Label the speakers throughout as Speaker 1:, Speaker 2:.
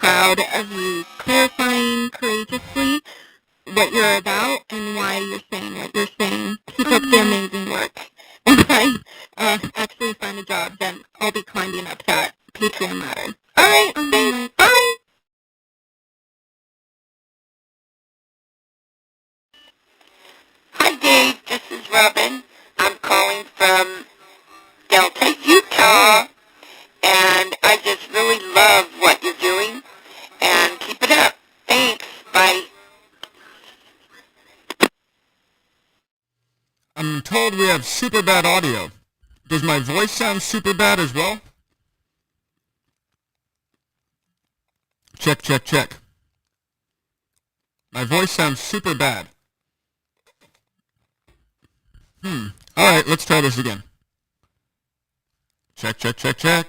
Speaker 1: proud of you clarifying courageously what you're about and why you're saying what you're saying. Keep up the amazing work. And if I actually find a job, then I'll be climbing up that Patreon ladder. Alright, thanks. Bye! Hi Dave, this is Robin. I'm calling from Delta, Utah. And I just really love what you're doing. And keep it up. Thanks. Bye.
Speaker 2: I'm told we have super bad audio. Does my voice sound super bad as well? Check, check, check. My voice sounds super bad. Alright, let's try this again. Check, check, check, check.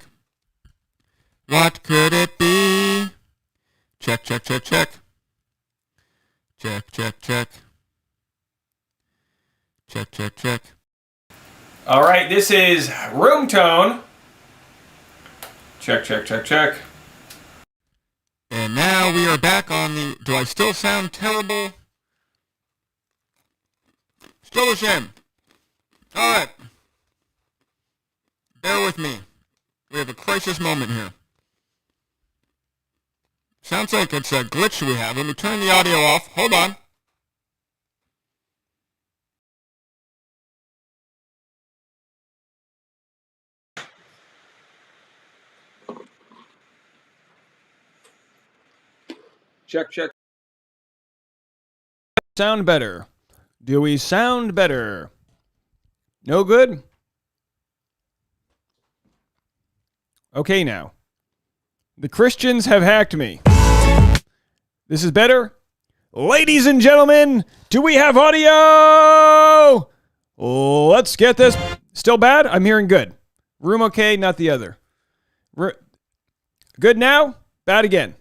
Speaker 2: What could it be? Check, check, check, check. Check, check, check. Check, check, check.
Speaker 3: All right, this is room tone. Check, check, check, check.
Speaker 2: And now we are back on the... Do I still sound terrible? Still the same. Alright. Bear with me. We have a crisis moment here. Sounds like it's a glitch we have. Let me turn the audio off. Hold on.
Speaker 3: Check, check.
Speaker 4: Sound better. Do we sound better? No good? Okay now. The Christians have hacked me. This is better? Ladies and gentlemen, do we have audio? Let's get this. Still bad? I'm hearing good. Room okay, not the other. Good now? Bad again.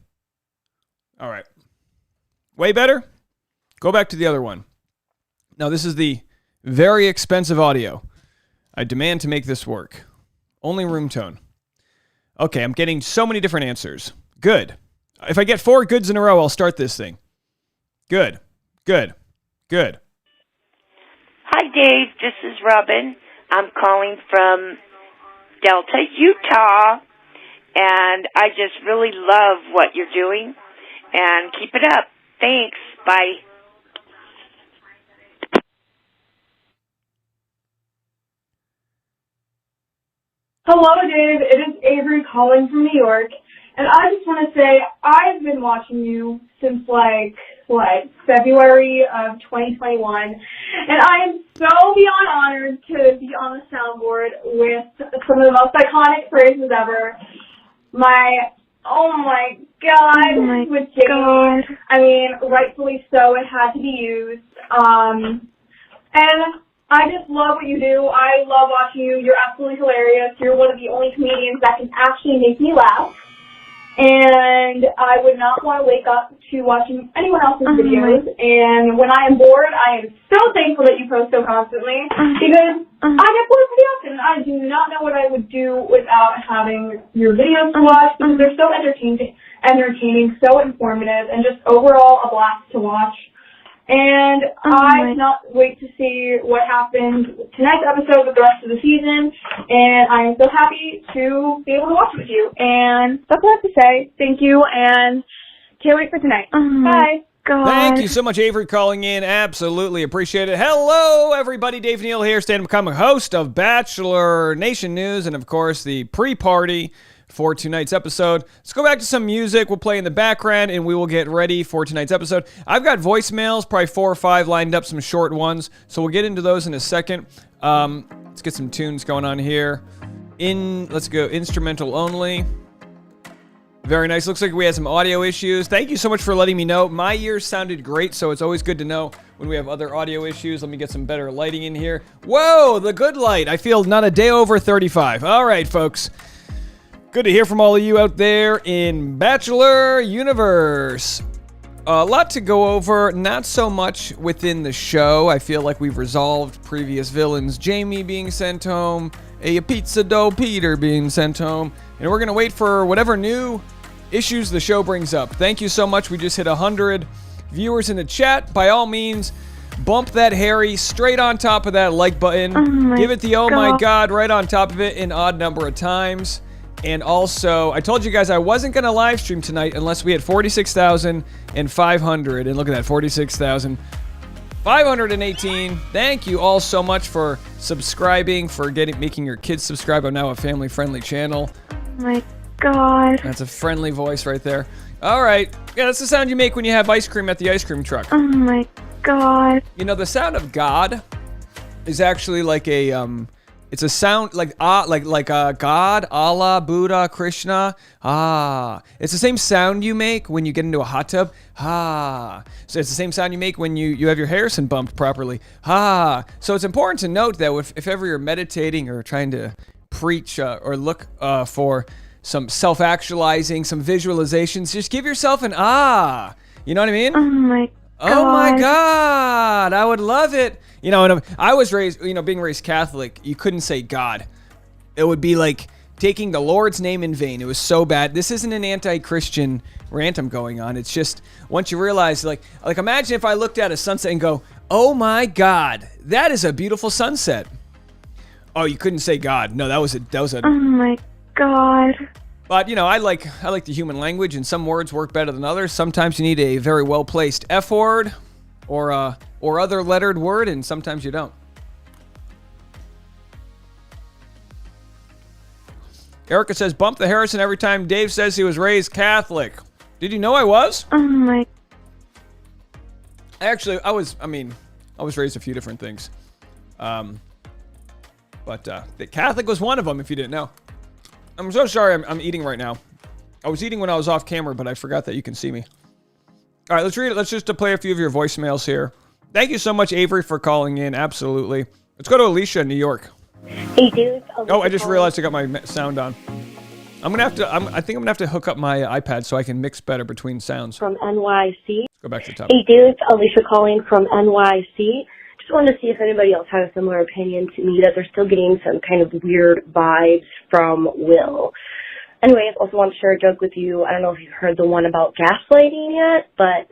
Speaker 4: All right. Way better? Go back to the other one. Now, this is the very expensive audio. I demand to make this work. Only room tone. Okay, I'm getting so many different answers. Good. If I get 4 goods in a row, I'll start this thing. Good. Good. Good.
Speaker 1: Hi, Dave. This is Robin. I'm calling from Delta, Utah. And I just really love what you're doing. And keep it up. Thanks. Bye.
Speaker 5: Hello, Dave. It is Avery calling from New York. And I just want to say I've been watching you since, February of 2021. And I am so beyond honored to be on the soundboard with some of the most iconic phrases ever. Oh my God, with Dave. I mean, rightfully so, it had to be used. And I just love what you do. I love watching you. You're absolutely hilarious. You're one of the only comedians that can actually make me laugh. And I would not want to wake up to watching anyone else's videos. And when I am bored, I am so thankful that you post so constantly because I get bored pretty often. I do not know what I would do without having your videos to watch because they're so entertaining, so informative, and just overall a blast to watch. And I cannot wait to see what happens tonight's episode with the rest of the season. And I am so happy to be able to watch with you. And that's all I have to say. Thank you, and can't wait for tonight. Bye.
Speaker 4: God. Thank you so much, Avery, calling in. Absolutely appreciate it. Hello, everybody. Dave Neal here, stand-up comic host of Bachelor Nation News, and, of course, the pre-party for tonight's episode. Let's go back to some music. We'll play in the background, and we will get ready for tonight's episode. I've got voicemails, probably 4 or 5 lined up, some short ones, so we'll get into those in a second. Let's get some tunes going on here. Let's go instrumental only. Very nice. Looks like we had some audio issues. Thank you so much for letting me know. My ears sounded great, so it's always good to know when we have other audio issues. Let me get some better lighting in here. Whoa, the good light. I feel not a day over 35. All right, folks. Good to hear from all of you out there in Bachelor Universe. A lot to go over, not so much within the show. I feel like we've resolved previous villains. Jamie being sent home, a pizza dough Peter being sent home, and we're going to wait for whatever new issues the show brings up. Thank you so much. We just hit 100 viewers in the chat. By all means, bump that Harry straight on top of that like button. Give it the oh my god right on top of it an odd number of times. And also, I told you guys I wasn't going to live stream tonight unless we had 46,500. And look at that, 46,518. Thank you all so much for subscribing, for making your kids subscribe. I'm now a family-friendly channel.
Speaker 5: Oh my god.
Speaker 4: That's a friendly voice right there. All right. Yeah, that's the sound you make when you have ice cream at the ice cream truck.
Speaker 5: Oh my god.
Speaker 4: You know, the sound of God is actually like a it's a sound like God, Allah, Buddha, Krishna. It's the same sound you make when you get into a hot tub. So it's the same sound you make when you have your Harrison bumped properly. So it's important to note that if ever you're meditating or trying to preach or look for some self-actualizing, some visualizations, just give yourself an You know what I mean?
Speaker 5: Oh my god.
Speaker 4: Oh my god, I would love it. You know, and I was raised, being raised Catholic, you couldn't say God. It would be like taking the Lord's name in vain. It was so bad. This isn't an anti-Christian rant I'm going on. It's just once you realize, like imagine if I looked at a sunset and go, oh my god, that is a beautiful sunset. Oh, you couldn't say God. No, that was a.
Speaker 5: Oh my god.
Speaker 4: But, I like the human language, and some words work better than others. Sometimes you need a very well-placed F word or other lettered word, and sometimes you don't. Erica says, bump the Harrison every time Dave says he was raised Catholic. Did you know I was?
Speaker 5: Oh my.
Speaker 4: Actually, I was raised a few different things. But the Catholic was one of them, if you didn't know. I'm so sorry I'm eating right now. I was eating when I was off camera, but I forgot that you can see me. All right, let's read it. Let's just play a few of your voicemails here. Thank you so much, Avery, for calling in. Absolutely. Let's go to Alicia in New York.
Speaker 6: Hey, dude.
Speaker 4: Oh, I just realized I got my sound on. I think I'm gonna have to hook up my iPad so I can mix better between sounds.
Speaker 6: From NYC.
Speaker 4: Go back to the top.
Speaker 6: Hey, dude. Alicia calling from NYC. Just wanted to see if anybody else had a similar opinion to me, that they're still getting some kind of weird vibes from Will. Anyways, also want to share a joke with you. I don't know if you've heard the one about gaslighting yet, but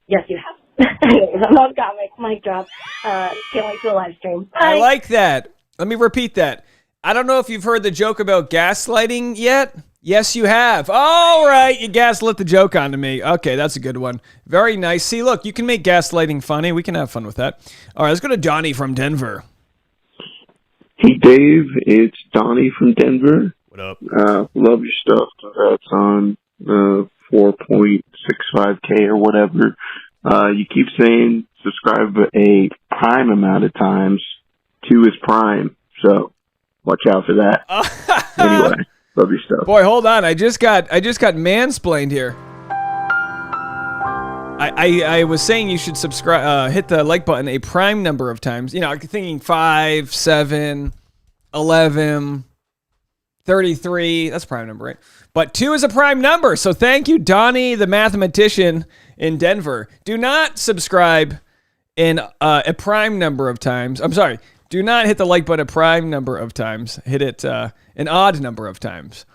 Speaker 6: yes, you have. Anyways, I'm on comic. Mic drop. Can't wait for the live stream. Bye.
Speaker 4: I like that. Let me repeat that. I don't know if you've heard the joke about gaslighting yet. Yes, you have. All right, you gaslit the joke onto me. Okay, that's a good one. Very nice. See, look, you can make gaslighting funny. We can have fun with that. All right, let's go to Donnie from Denver.
Speaker 7: Hey, Dave. It's Donnie from Denver.
Speaker 4: What up?
Speaker 7: Love your stuff. Congrats on 4.65K or whatever. You keep saying subscribe a prime amount of times. 2 is prime, so watch out for that. Anyway. Love your stuff.
Speaker 4: Boy, hold on. I just got mansplained here. I was saying you should subscribe, hit the like button a prime number of times. I'm thinking 5, 7, 11, 33. That's a prime number, right? But 2 is a prime number. So thank you, Donnie, the mathematician in Denver. Do not subscribe in a prime number of times. I'm sorry. Do not hit the like button a prime number of times. Hit it an odd number of times.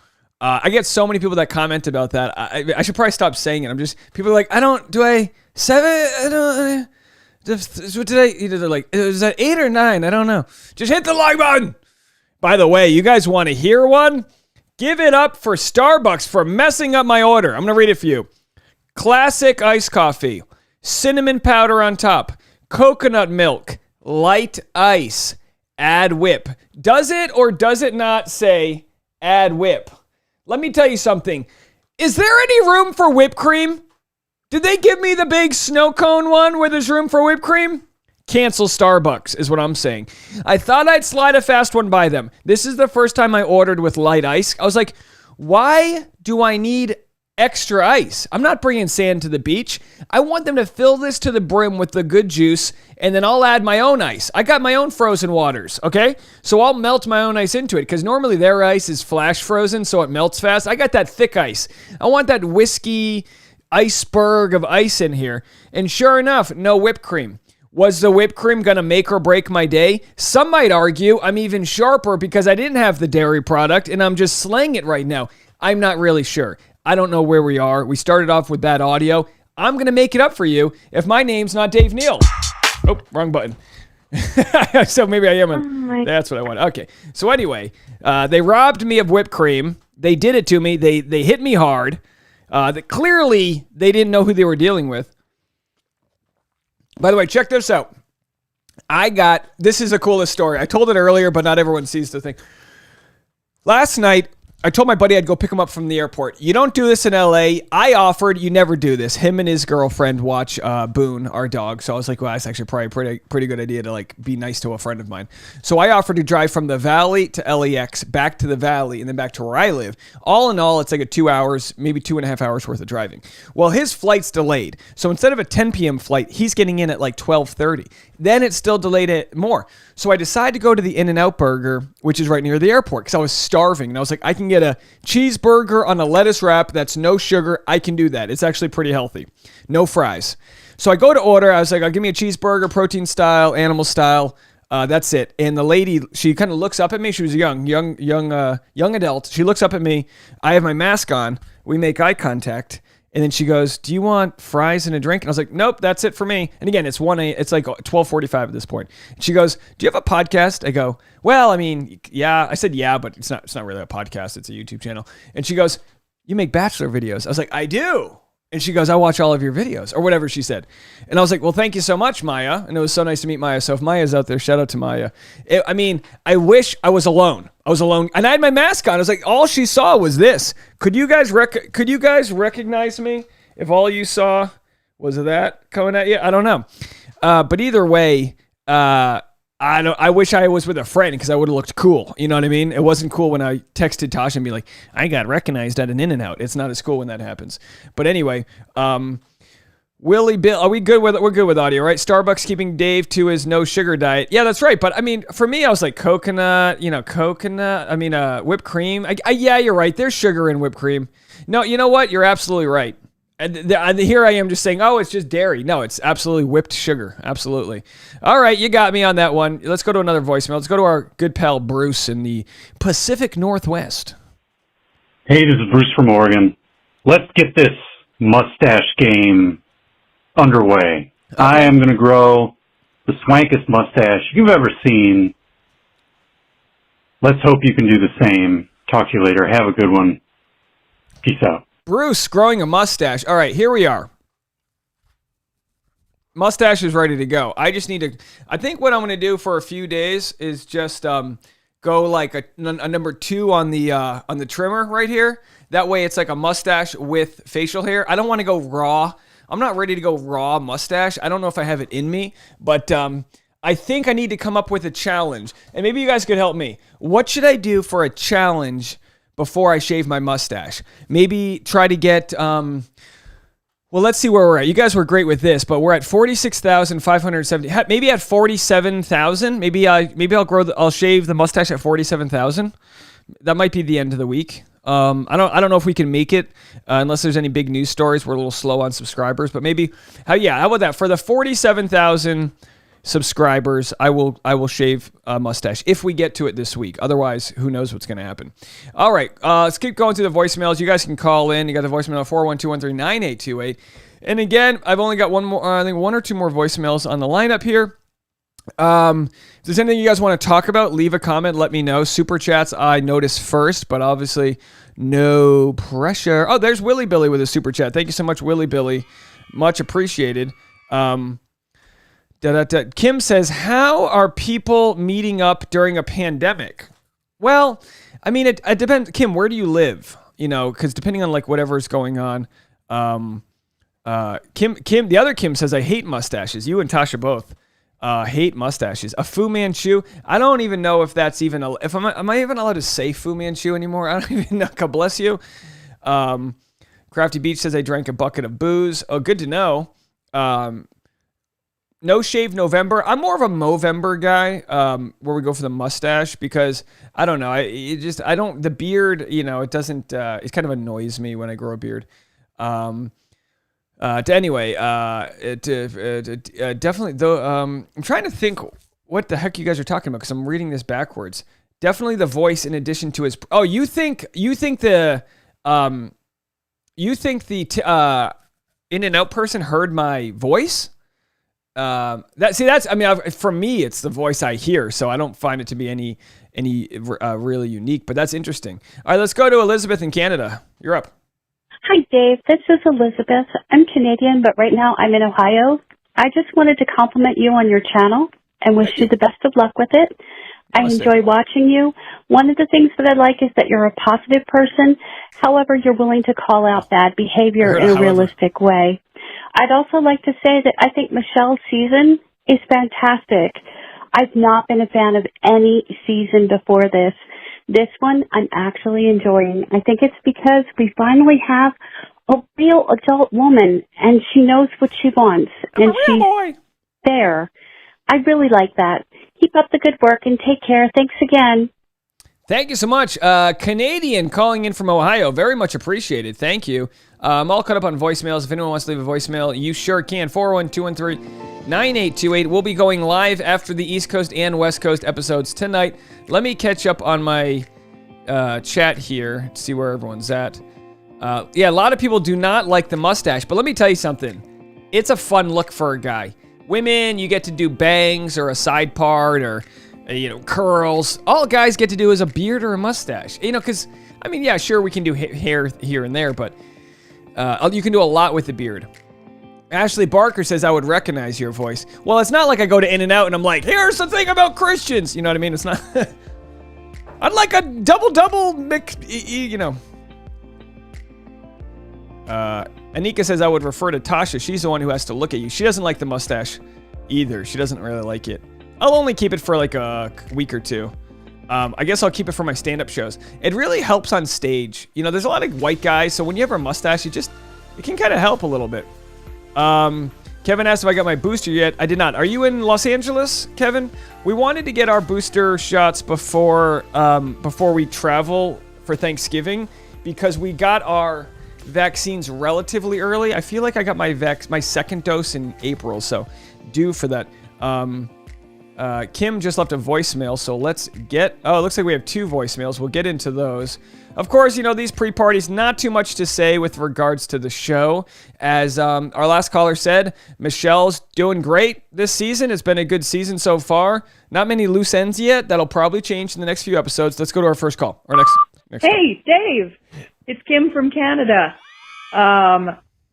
Speaker 4: I get so many people that comment about that. I should probably stop saying it. People are like, they're like, is that 8 or 9? I don't know. Just hit the like button. By the way, you guys want to hear one? Give it up for Starbucks for messing up my order. I'm going to read it for you. Classic iced coffee, cinnamon powder on top, coconut milk, light ice, add whip. Does it or does it not say add whip? Let me tell you something. Is there any room for whipped cream? Did they give me the big snow cone one where there's room for whipped cream? Cancel Starbucks is what I'm saying. I thought I'd slide a fast one by them. This is the first time I ordered with light ice. I was like, why do I need extra ice? I'm not bringing sand to the beach. I want them to fill this to the brim with the good juice, and then I'll add my own ice. I got my own frozen waters, okay? So I'll melt my own ice into it, because normally their ice is flash frozen, so it melts fast. I got that thick ice. I want that whiskey iceberg of ice in here. And sure enough, no whipped cream. Was the whipped cream going to make or break my day? Some might argue I'm even sharper because I didn't have the dairy product, and I'm just slaying it right now. I'm not really sure. I don't know where we are. We started off with bad audio. I'm going to make it up for you if my name's not Dave Neal. Oh, wrong button. So maybe I am. That's what I want. Okay. So anyway, they robbed me of whipped cream. They did it to me. They hit me hard. Clearly, they didn't know who they were dealing with. By the way, check this out. This is the coolest story. I told it earlier, but not everyone sees the thing. Last night, I told my buddy I'd go pick him up from the airport. You don't do this in LA. I offered, you never do this. Him and his girlfriend watch Boone, our dog. So I was like, well, that's actually probably a pretty good idea to like be nice to a friend of mine. So I offered to drive from the Valley to LAX, back to the Valley, and then back to where I live. All in all, it's like a 2 hours, maybe 2.5 hours worth of driving. Well, his flight's delayed. So instead of a 10 p.m. flight, he's getting in at like 12:30. Then it's still delayed it more. So I decided to go to the In-N-Out Burger, which is right near the airport, because I was starving. And I was like, I can get a cheeseburger on a lettuce wrap that's no sugar. I can do that. It's actually pretty healthy. No fries. So I go to order. I was like, give me a cheeseburger, protein style, animal style. That's it. And the lady, she kind of looks up at me. She was a young adult. She looks up at me. I have my mask on. We make eye contact. And then she goes, do you want fries and a drink? And I was like, nope, that's it for me. And again, it's like 12:45 at this point. And she goes, do you have a podcast? I go, well, I mean, yeah. I said, yeah, but it's not really a podcast. It's a YouTube channel. And she goes, you make Bachelor videos. I was like, I do. And she goes, I watch all of your videos, or whatever she said. And I was like, well, thank you so much, Maya. And it was so nice to meet Maya. So if Maya's out there, shout out to Maya. I wish I was alone. I was alone, and I had my mask on. I was like, all she saw was this. Could you guys recognize me if all you saw was that coming at you? I don't know. But either way, I wish I was with a friend because I would have looked cool. You know what I mean? It wasn't cool when I texted Tasha and be like, I got recognized at an In-N-Out. It's not as cool when that happens. But anyway, Willie Bill, are we good with it? We're good with audio, right? Starbucks keeping Dave to his no sugar diet. Yeah, that's right. But I mean, for me, I was like coconut, whipped cream. Yeah, you're right. There's sugar in whipped cream. No, you know what? You're absolutely right. And here I am just saying, oh, it's just dairy. No, it's absolutely whipped sugar. Absolutely. All right, you got me on that one. Let's go to another voicemail. Let's go to our good pal Bruce in the Pacific Northwest.
Speaker 8: Hey, this is Bruce from Oregon. Let's get this mustache game underway. Okay. I am going to grow the swankest mustache you've ever seen. Let's hope you can do the same. Talk to you later. Have a good one. Peace out.
Speaker 4: Bruce growing a mustache. All right, here we are. Mustache is ready to go. I just need to, I think what I'm going to do for a few days is just go like a number 2 on the trimmer right here. That way it's like a mustache with facial hair. I don't want to go raw. I'm not ready to go raw mustache. I don't know if I have it in me, but I think I need to come up with a challenge. And maybe you guys could help me. What should I do for a challenge before I shave my mustache? Maybe try to get, well, let's see where we're at. You guys were great with this, but we're at 46,570. Maybe at 47,000. Maybe I'll shave the mustache at 47,000. That might be the end of the week. I don't know if we can make it unless there's any big news stories. We're a little slow on subscribers, but maybe, how about that? For the 47,000 subscribers, I will shave a mustache if we get to it this week. Otherwise, who knows what's going to happen. All right, let's keep going through the voicemails. You guys can call in. You got the voicemail 412-139-9828. And again, I've only got one or two more voicemails on the lineup here. If there's anything you guys want to talk about, leave a comment. Let me know. Super chats I notice first, but obviously no pressure. Oh, there's Willie Billy with a super chat. Thank you so much, Willie Billy. Much appreciated. Kim says, how are people meeting up during a pandemic? Well, I mean, it depends. Kim, where do you live? You know, because depending on like whatever's going on. Kim, the other Kim says, I hate mustaches. You and Tasha both hate mustaches. A Fu Manchu. I don't even know if that's even, am I even allowed to say Fu Manchu anymore? I don't even know. God bless you. Crafty Beach says, I drank a bucket of booze. Oh, good to know. No shave November. I'm more of a Movember guy, where we go for the mustache because I don't know. The beard, you know, it doesn't, it kind of annoys me when I grow a beard. Definitely though. I'm trying to think what the heck you guys are talking about because I'm reading this backwards. Definitely the voice in addition to his. Oh, you think the You think the In-N-Out person heard my voice? For me, it's the voice I hear, so I don't find it to be any really unique, but that's interesting. All right, let's go to Elizabeth in Canada. You're up.
Speaker 9: Hi, Dave. This is Elizabeth. I'm Canadian, but right now I'm in Ohio. I just wanted to compliment you on your channel and wish you the best of luck with it. I enjoy watching you. One of the things that I like is that you're a positive person. However, you're willing to call out bad behavior in a realistic way. I'd also like to say that I think Michelle's season is fantastic. I've not been a fan of any season before this. This one I'm actually enjoying. I think it's because we finally have a real adult woman, and she knows what she wants, and she's there. I really like that. Keep up the good work and take care. Thanks again.
Speaker 4: Thank you so much. Canadian calling in from Ohio. Very much appreciated. Thank you. I'm all caught up on voicemails. If anyone wants to leave a voicemail, you sure can. 41213-9828. We'll be going live after the East Coast and West Coast episodes tonight. Let me catch up on my chat here to see where everyone's at. A lot of people do not like the mustache, but let me tell you something. It's a fun look for a guy. Women, you get to do bangs or a side part or, curls. All guys get to do is a beard or a mustache. Because, sure, we can do hair here and there, but you can do a lot with the beard. Ashley Barker says, I would recognize your voice. Well, it's not like I go to In-N-Out and I'm like, here's the thing about Christians. You know what I mean? It's not... I'd like a double, Anika says, I would refer to Tasha. She's the one who has to look at you. She doesn't like the mustache either. She doesn't really like it. I'll only keep it for like a week or two. I guess I'll keep it for my stand-up shows. It really helps on stage. There's a lot of white guys, so when you have a mustache, it can kind of help a little bit. Kevin asked if I got my booster yet. I did not. Are you in Los Angeles, Kevin? We wanted to get our booster shots before we travel for Thanksgiving because we got our vaccines relatively early. I feel like I got my second dose in April, so due for that. Kim just left a voicemail, so let's get... Oh, it looks like we have 2 voicemails. We'll get into those. Of course, these pre-parties, not too much to say with regards to the show. As our last caller said, Michelle's doing great this season. It's been a good season so far. Not many loose ends yet. That'll probably change in the next few episodes. Let's go to our first call. Or next
Speaker 10: Hey, Dave. It's Kim from Canada.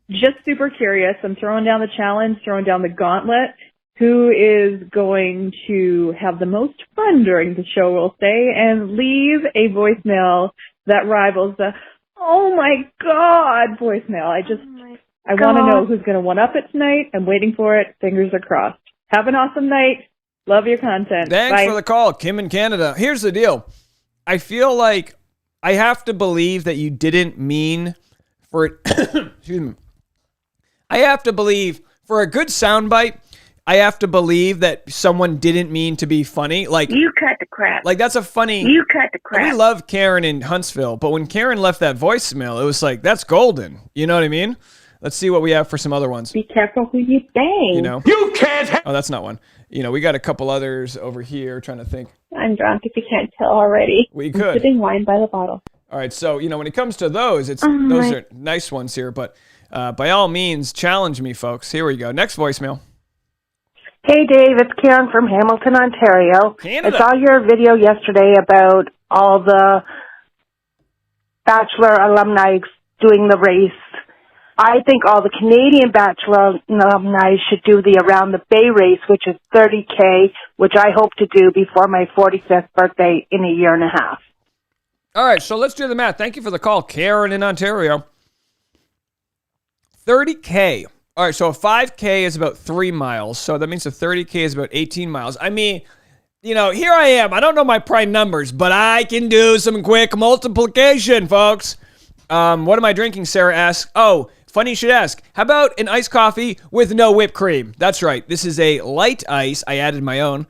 Speaker 10: Just super curious. I'm throwing down the challenge, throwing down the gauntlet. Who is going to have the most fun during the show, we'll say, and leave a voicemail that rivals the, oh my God, voicemail. I want to know who's going to one-up it tonight. I'm waiting for it. Fingers are crossed. Have an awesome night. Love your content.
Speaker 4: Thanks for the call, Kim in Canada. Here's the deal. I feel like I have to believe that you didn't mean for it. Excuse me. I have to believe for a good soundbite, I have to believe that someone didn't mean to be funny. Like,
Speaker 11: you cut the crap.
Speaker 4: Like, that's a funny...
Speaker 11: You cut the crap.
Speaker 4: We love Karen in Huntsville, but when Karen left that voicemail, it was like, that's golden. You know what I mean? Let's see what we have for some other ones.
Speaker 11: Be careful who you bang.
Speaker 4: You can't... Oh, that's not one. We got a couple others over here trying to think.
Speaker 11: I'm drunk if you can't tell already.
Speaker 4: We could.
Speaker 11: I'm sipping wine by the bottle.
Speaker 4: All right, so, when it comes to those, those are nice ones here, but by all means, challenge me, folks. Here we go. Next voicemail.
Speaker 12: Hey, Dave, it's Karen from Hamilton, Ontario.
Speaker 4: Canada.
Speaker 12: I saw your video yesterday about all the Bachelor alumni doing the race. I think all the Canadian Bachelor alumni should do the Around the Bay race, which is 30K, which I hope to do before my 45th birthday in a year and a half.
Speaker 4: All right, so let's do the math. Thank you for the call, Karen in Ontario. 30K. All right, so a 5K is about 3 miles, so that means a 30K is about 18 miles. I mean, here I am. I don't know my prime numbers, but I can do some quick multiplication, folks. What am I drinking, Sarah asks. Oh, funny you should ask. How about an iced coffee with no whipped cream? That's right. This is a light ice. I added my own.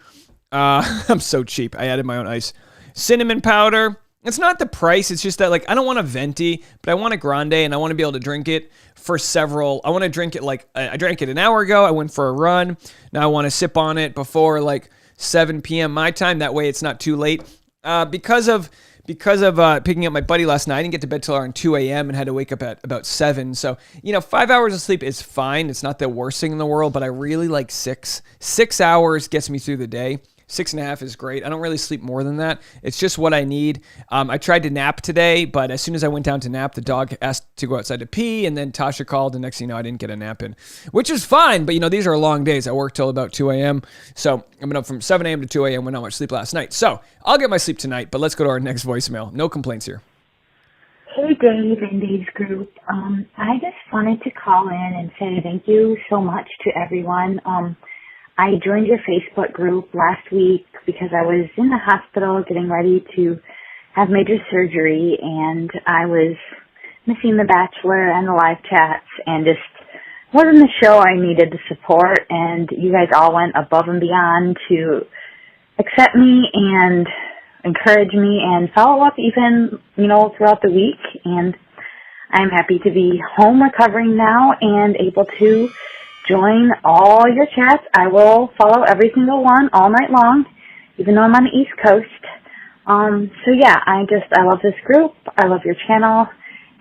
Speaker 4: I'm so cheap. I added my own ice. Cinnamon powder. It's not the price. It's just that, I don't want a venti, but I want a grande, and I want to be able to drink it for several. I want to drink it I drank it an hour ago. I went for a run. Now I want to sip on it before 7 p.m. my time. That way it's not too late. Because of because of picking up my buddy last night, I didn't get to bed till around 2 a.m. and had to wake up at about 7. So, 5 hours of sleep is fine. It's not the worst thing in the world, but I really like 6. 6 hours gets me through the day. 6.5 is great. I don't really sleep more than that. It's just what I need. I tried to nap today, but as soon as I went down to nap, the dog asked to go outside to pee, and then Tasha called, and next thing you know, I didn't get a nap in, which is fine, but these are long days. I work till about 2 a.m., so I've been up from 7 a.m. to 2 a.m. with not much sleep last night. So I'll get my sleep tonight, but let's go to our next voicemail. No complaints here.
Speaker 13: Hey, Dave and Dave's group. I just wanted to call in and say thank you so much to everyone. I joined your Facebook group last week because I was in the hospital getting ready to have major surgery, and I was missing the Bachelor and the live chats and just wasn't the show I needed the support, and you guys all went above and beyond to accept me and encourage me and follow up even, throughout the week. And I'm happy to be home recovering now and able to join all your chats. I will follow every single one all night long, even though I'm on the East Coast. So yeah, I love this group. I love your channel.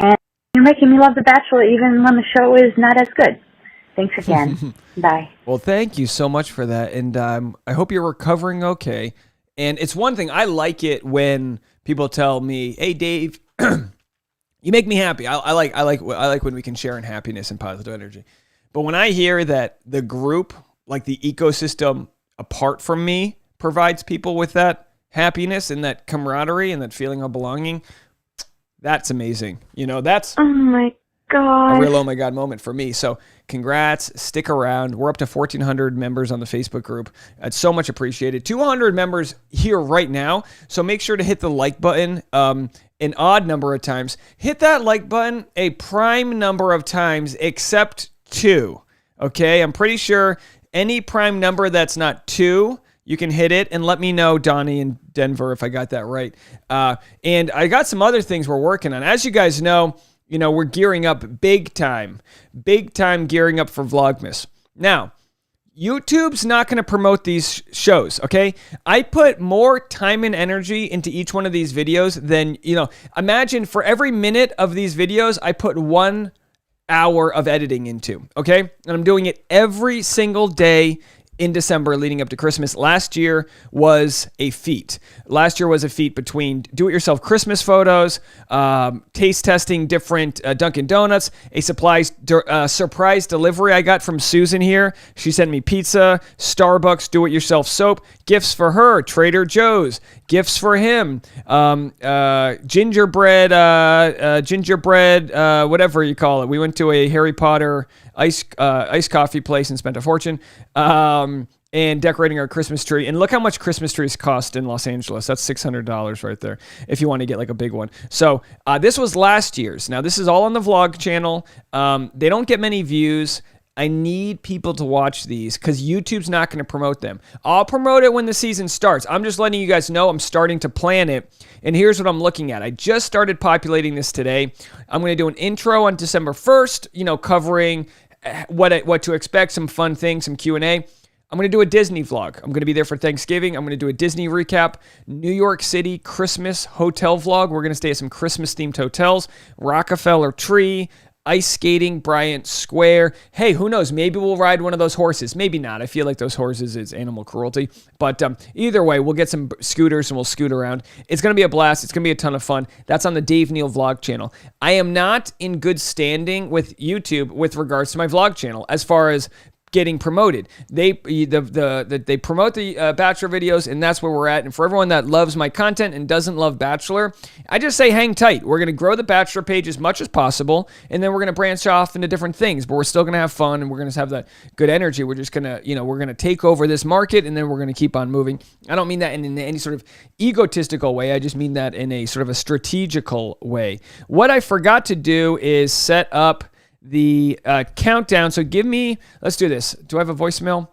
Speaker 13: And you're making me love The Bachelor even when the show is not as good. Thanks again. Bye.
Speaker 4: Well, thank you so much for that. And I hope you're recovering okay. And it's one thing, I like it when people tell me, hey, Dave, you make me happy. I like when we can share in happiness and positive energy. But when I hear that the group, like the ecosystem apart from me, provides people with that happiness and that camaraderie and that feeling of belonging, that's amazing. That's
Speaker 5: oh my God,
Speaker 4: a real oh my God moment for me. So congrats, stick around. We're up to 1,400 members on the Facebook group. It's so much appreciated. 200 members here right now. So make sure to hit the like button an odd number of times. Hit that like button a prime number of times except 2. Okay, I'm pretty sure any prime number that's not 2, you can hit it, and let me know, Donnie in Denver, if I got that right. And I got some other things we're working on. As you guys know, we're gearing up big time gearing up for Vlogmas. Now, YouTube's not going to promote these shows, okay? I put more time and energy into each one of these videos than, imagine for every minute of these videos, I put 1 hour of editing into, okay? And I'm doing it every single day in December leading up to Christmas. Last year was a feat. Between do-it-yourself Christmas photos, taste testing different Dunkin' Donuts, a surprise delivery I got from Susan here. She sent me pizza, Starbucks do-it-yourself soap, gifts for her, Trader Joe's, gifts for him, gingerbread, whatever you call it. We went to a Harry Potter iced coffee place and spent a fortune. And decorating our Christmas tree. And look how much Christmas trees cost in Los Angeles. That's $600 right there if you want to get like a big one. So this was last year's. Now this is all on the vlog channel. They don't get many views. I need people to watch these because YouTube's not going to promote them. I'll promote it when the season starts. I'm just letting you guys know I'm starting to plan it. And here's what I'm looking at. I just started populating this today. I'm going to do an intro on December 1st, covering what to expect, some fun things, some Q&A. I'm going to do a Disney vlog. I'm going to be there for Thanksgiving. I'm going to do a Disney recap, New York City Christmas hotel vlog. We're going to stay at some Christmas-themed hotels, Rockefeller Tree, ice skating, Bryant Square. Hey, who knows? Maybe we'll ride one of those horses. Maybe not. I feel like those horses is animal cruelty. But either way, we'll get some scooters and we'll scoot around. It's going to be a blast. It's going to be a ton of fun. That's on the Dave Neal Vlog channel. I am not in good standing with YouTube with regards to my vlog channel as far as getting promoted. They promote the Bachelor videos, and that's where we're at. And for everyone that loves my content and doesn't love Bachelor, I just say hang tight. We're going to grow the Bachelor page as much as possible, and then we're going to branch off into different things, but we're still going to have fun, and we're going to have that good energy. We're just going to, we're going to take over this market, and then we're going to keep on moving. I don't mean that in any sort of egotistical way. I just mean that in a sort of a strategical way. What I forgot to do is set up the countdown. So let's do this. Do I have a voicemail?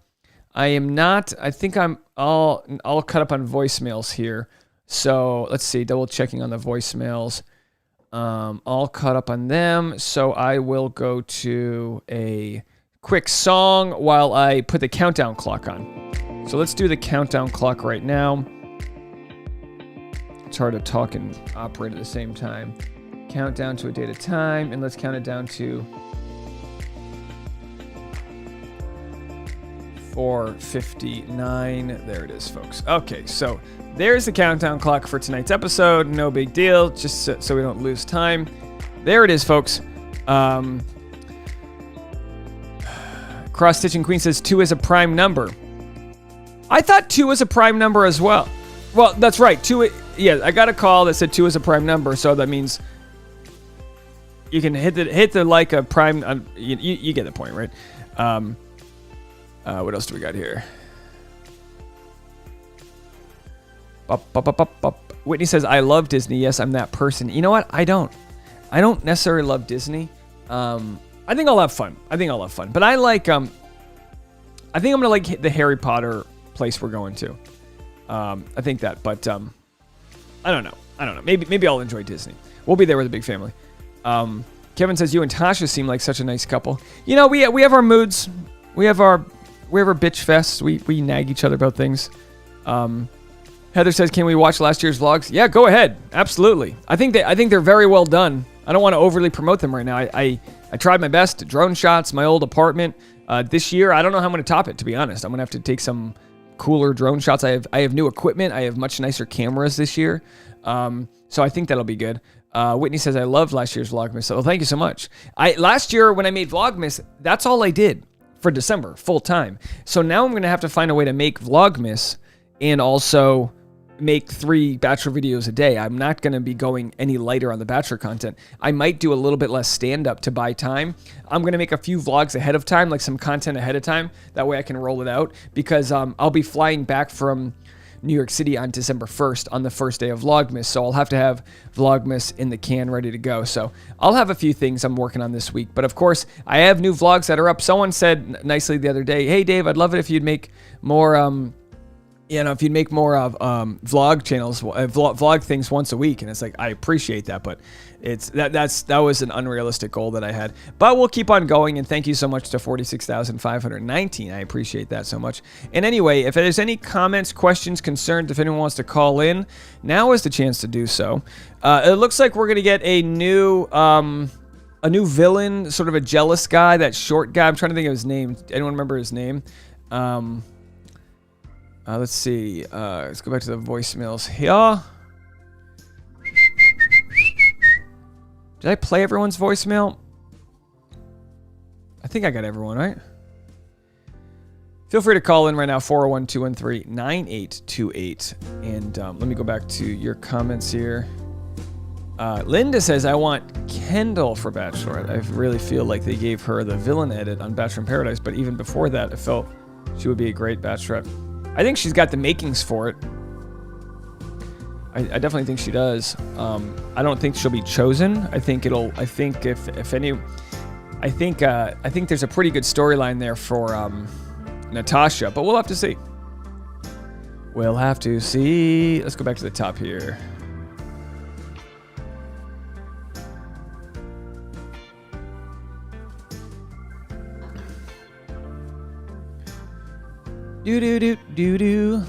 Speaker 4: I am not. I think I'm all cut up on voicemails here. So let's see, double checking on the voicemails. All caught up on them. So I will go to a quick song while I put the countdown clock on. So let's do the countdown clock right now. It's hard to talk and operate at the same time. Count down to a date at a time, and let's count it down to 4:59. There it is, folks. Okay, so there's the countdown clock for tonight's episode. No big deal, just so we don't lose time. There it is, folks. Cross Stitching Queen says 2 is a prime number. I thought 2 was a prime number as well. Well, that's right. 2. Yeah, I got a call that said 2 is a prime number, so that means you can hit the like a prime. You get the point, right? What else do we got here? Whitney says, I love Disney. Yes, I'm that person. You know what? I don't necessarily love Disney. I think I'll have fun. But I like, I think I'm going to like the Harry Potter place we're going to. I think that, but I don't know. Maybe I'll enjoy Disney. We'll be there with a big family. Kevin says, you and Tasha seem like such a nice couple. You know, we have our moods. We have our bitch fests. We nag each other about things. Heather says, can we watch last year's vlogs? Yeah, go ahead. Absolutely. I think they're very well done. I don't want to overly promote them right now. I tried my best. Drone shots, my old apartment. This year, I don't know how I'm going to top it, to be honest. I'm going to have to take some cooler drone shots. I have new equipment. I have much nicer cameras this year. So I think that'll be good. Whitney says, I loved last year's Vlogmas. So thank you so much. Last year when I made Vlogmas, that's all I did for December, full time. So now I'm going to have to find a way to make Vlogmas and also make 3 Bachelor videos a day. I'm not going to be going any lighter on the Bachelor content. I might do a little bit less stand-up to buy time. I'm going to make a few vlogs ahead of time, like some content ahead of time. That way I can roll it out because I'll be flying back from New York City on December 1st on the first day of Vlogmas. So I'll have to have Vlogmas in the can ready to go. So I'll have a few things I'm working on this week. But of course, I have new vlogs that are up. Someone said nicely the other day, hey, Dave, I'd love it if you'd make more... if you'd make more of vlog channels, vlog things once a week, and it's like I appreciate that, but it's that was an unrealistic goal that I had. But we'll keep on going, and thank you so much to 46,519. I appreciate that so much. And anyway, if there's any comments, questions, concerns, if anyone wants to call in, now is the chance to do so. It looks like we're gonna get a new villain, sort of a jealous guy, that short guy. I'm trying to think of his name. Anyone remember his name? Let's see. Let's go back to the voicemails here. Did I play everyone's voicemail? I think I got everyone, right? Feel free to call in right now, 401-213-9828. And let me go back to your comments here. Linda says, I want Kendall for Bachelorette. I really feel like they gave her the villain edit on Bachelor in Paradise, but even before that, I felt she would be a great Bachelorette. I think she's got the makings for it. I definitely think she does. I don't think she'll be chosen. I think there's a pretty good storyline there for Natasha, but we'll have to see. We'll have to see. Let's go back to the top here. Do.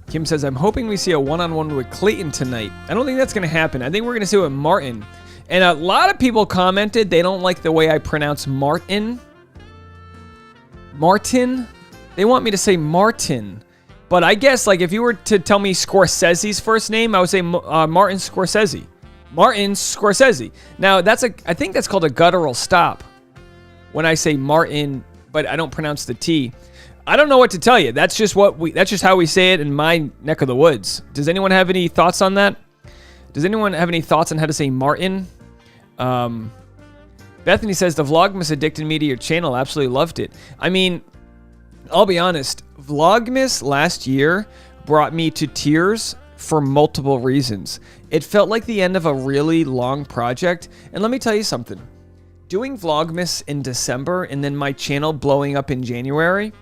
Speaker 4: Kim says, I'm hoping we see a one-on-one with Clayton tonight. I don't think that's going to happen. I think we're going to see it with Martin. And a lot of people commented they don't like the way I pronounce Martin. Martin? They want me to say Martin. But I guess, like, if you were to tell me Scorsese's first name, I would say Martin Scorsese. Martin Scorsese. Now, I think that's called a guttural stop. When I say Martin, but I don't pronounce the T. I don't know what to tell you. That's just how we say it in my neck of the woods. Does anyone have any thoughts on that? Does anyone have any thoughts on how to say Martin? Bethany says, the Vlogmas addicted me to your channel. Absolutely loved it. I mean, I'll be honest. Vlogmas last year brought me to tears for multiple reasons. It felt like the end of a really long project. And let me tell you something. Doing Vlogmas in December and then my channel blowing up in January...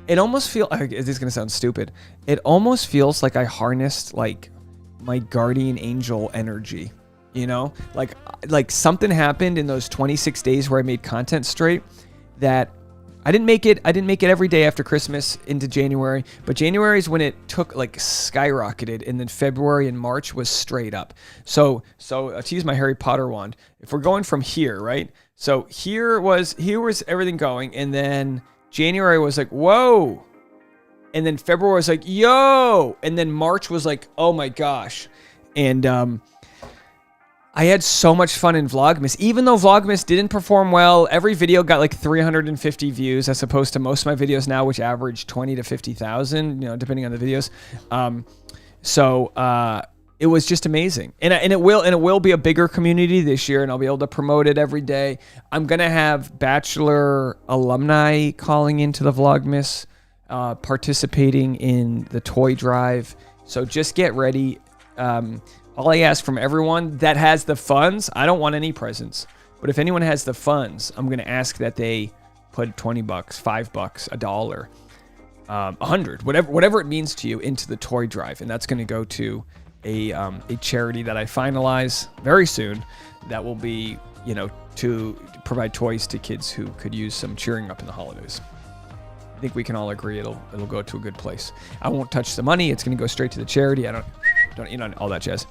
Speaker 4: It almost feels, this is going to sound stupid. It almost feels like I harnessed like my guardian angel energy, you know, like something happened in those 26 days where I made content straight that I didn't make it every day after Christmas into January, but January is when it took like skyrocketed, and then February and March was straight up. So to use my Harry Potter wand, if we're going from here, right? So here was everything going, and then January was like, whoa. And then February was like, yo. And then March was like, oh my gosh. And I had so much fun in Vlogmas. Even though Vlogmas didn't perform well, every video got like 350 views as opposed to most of my videos now, which average 20 to 50,000, depending on the videos. It was just amazing. And it will be a bigger community this year, and I'll be able to promote it every day. I'm going to have Bachelor alumni calling into the Vlogmas, participating in the toy drive. So just get ready. All I ask from everyone that has the funds, I don't want any presents, but if anyone has the funds, I'm going to ask that they put $20, $5, $1, 100, whatever it means to you, into the toy drive. And that's going to go to a charity that I finalize very soon that will be, to provide toys to kids who could use some cheering up in the holidays. I think we can all agree it'll go to a good place. I won't touch the money. It's going to go straight to the charity. I don't all that jazz.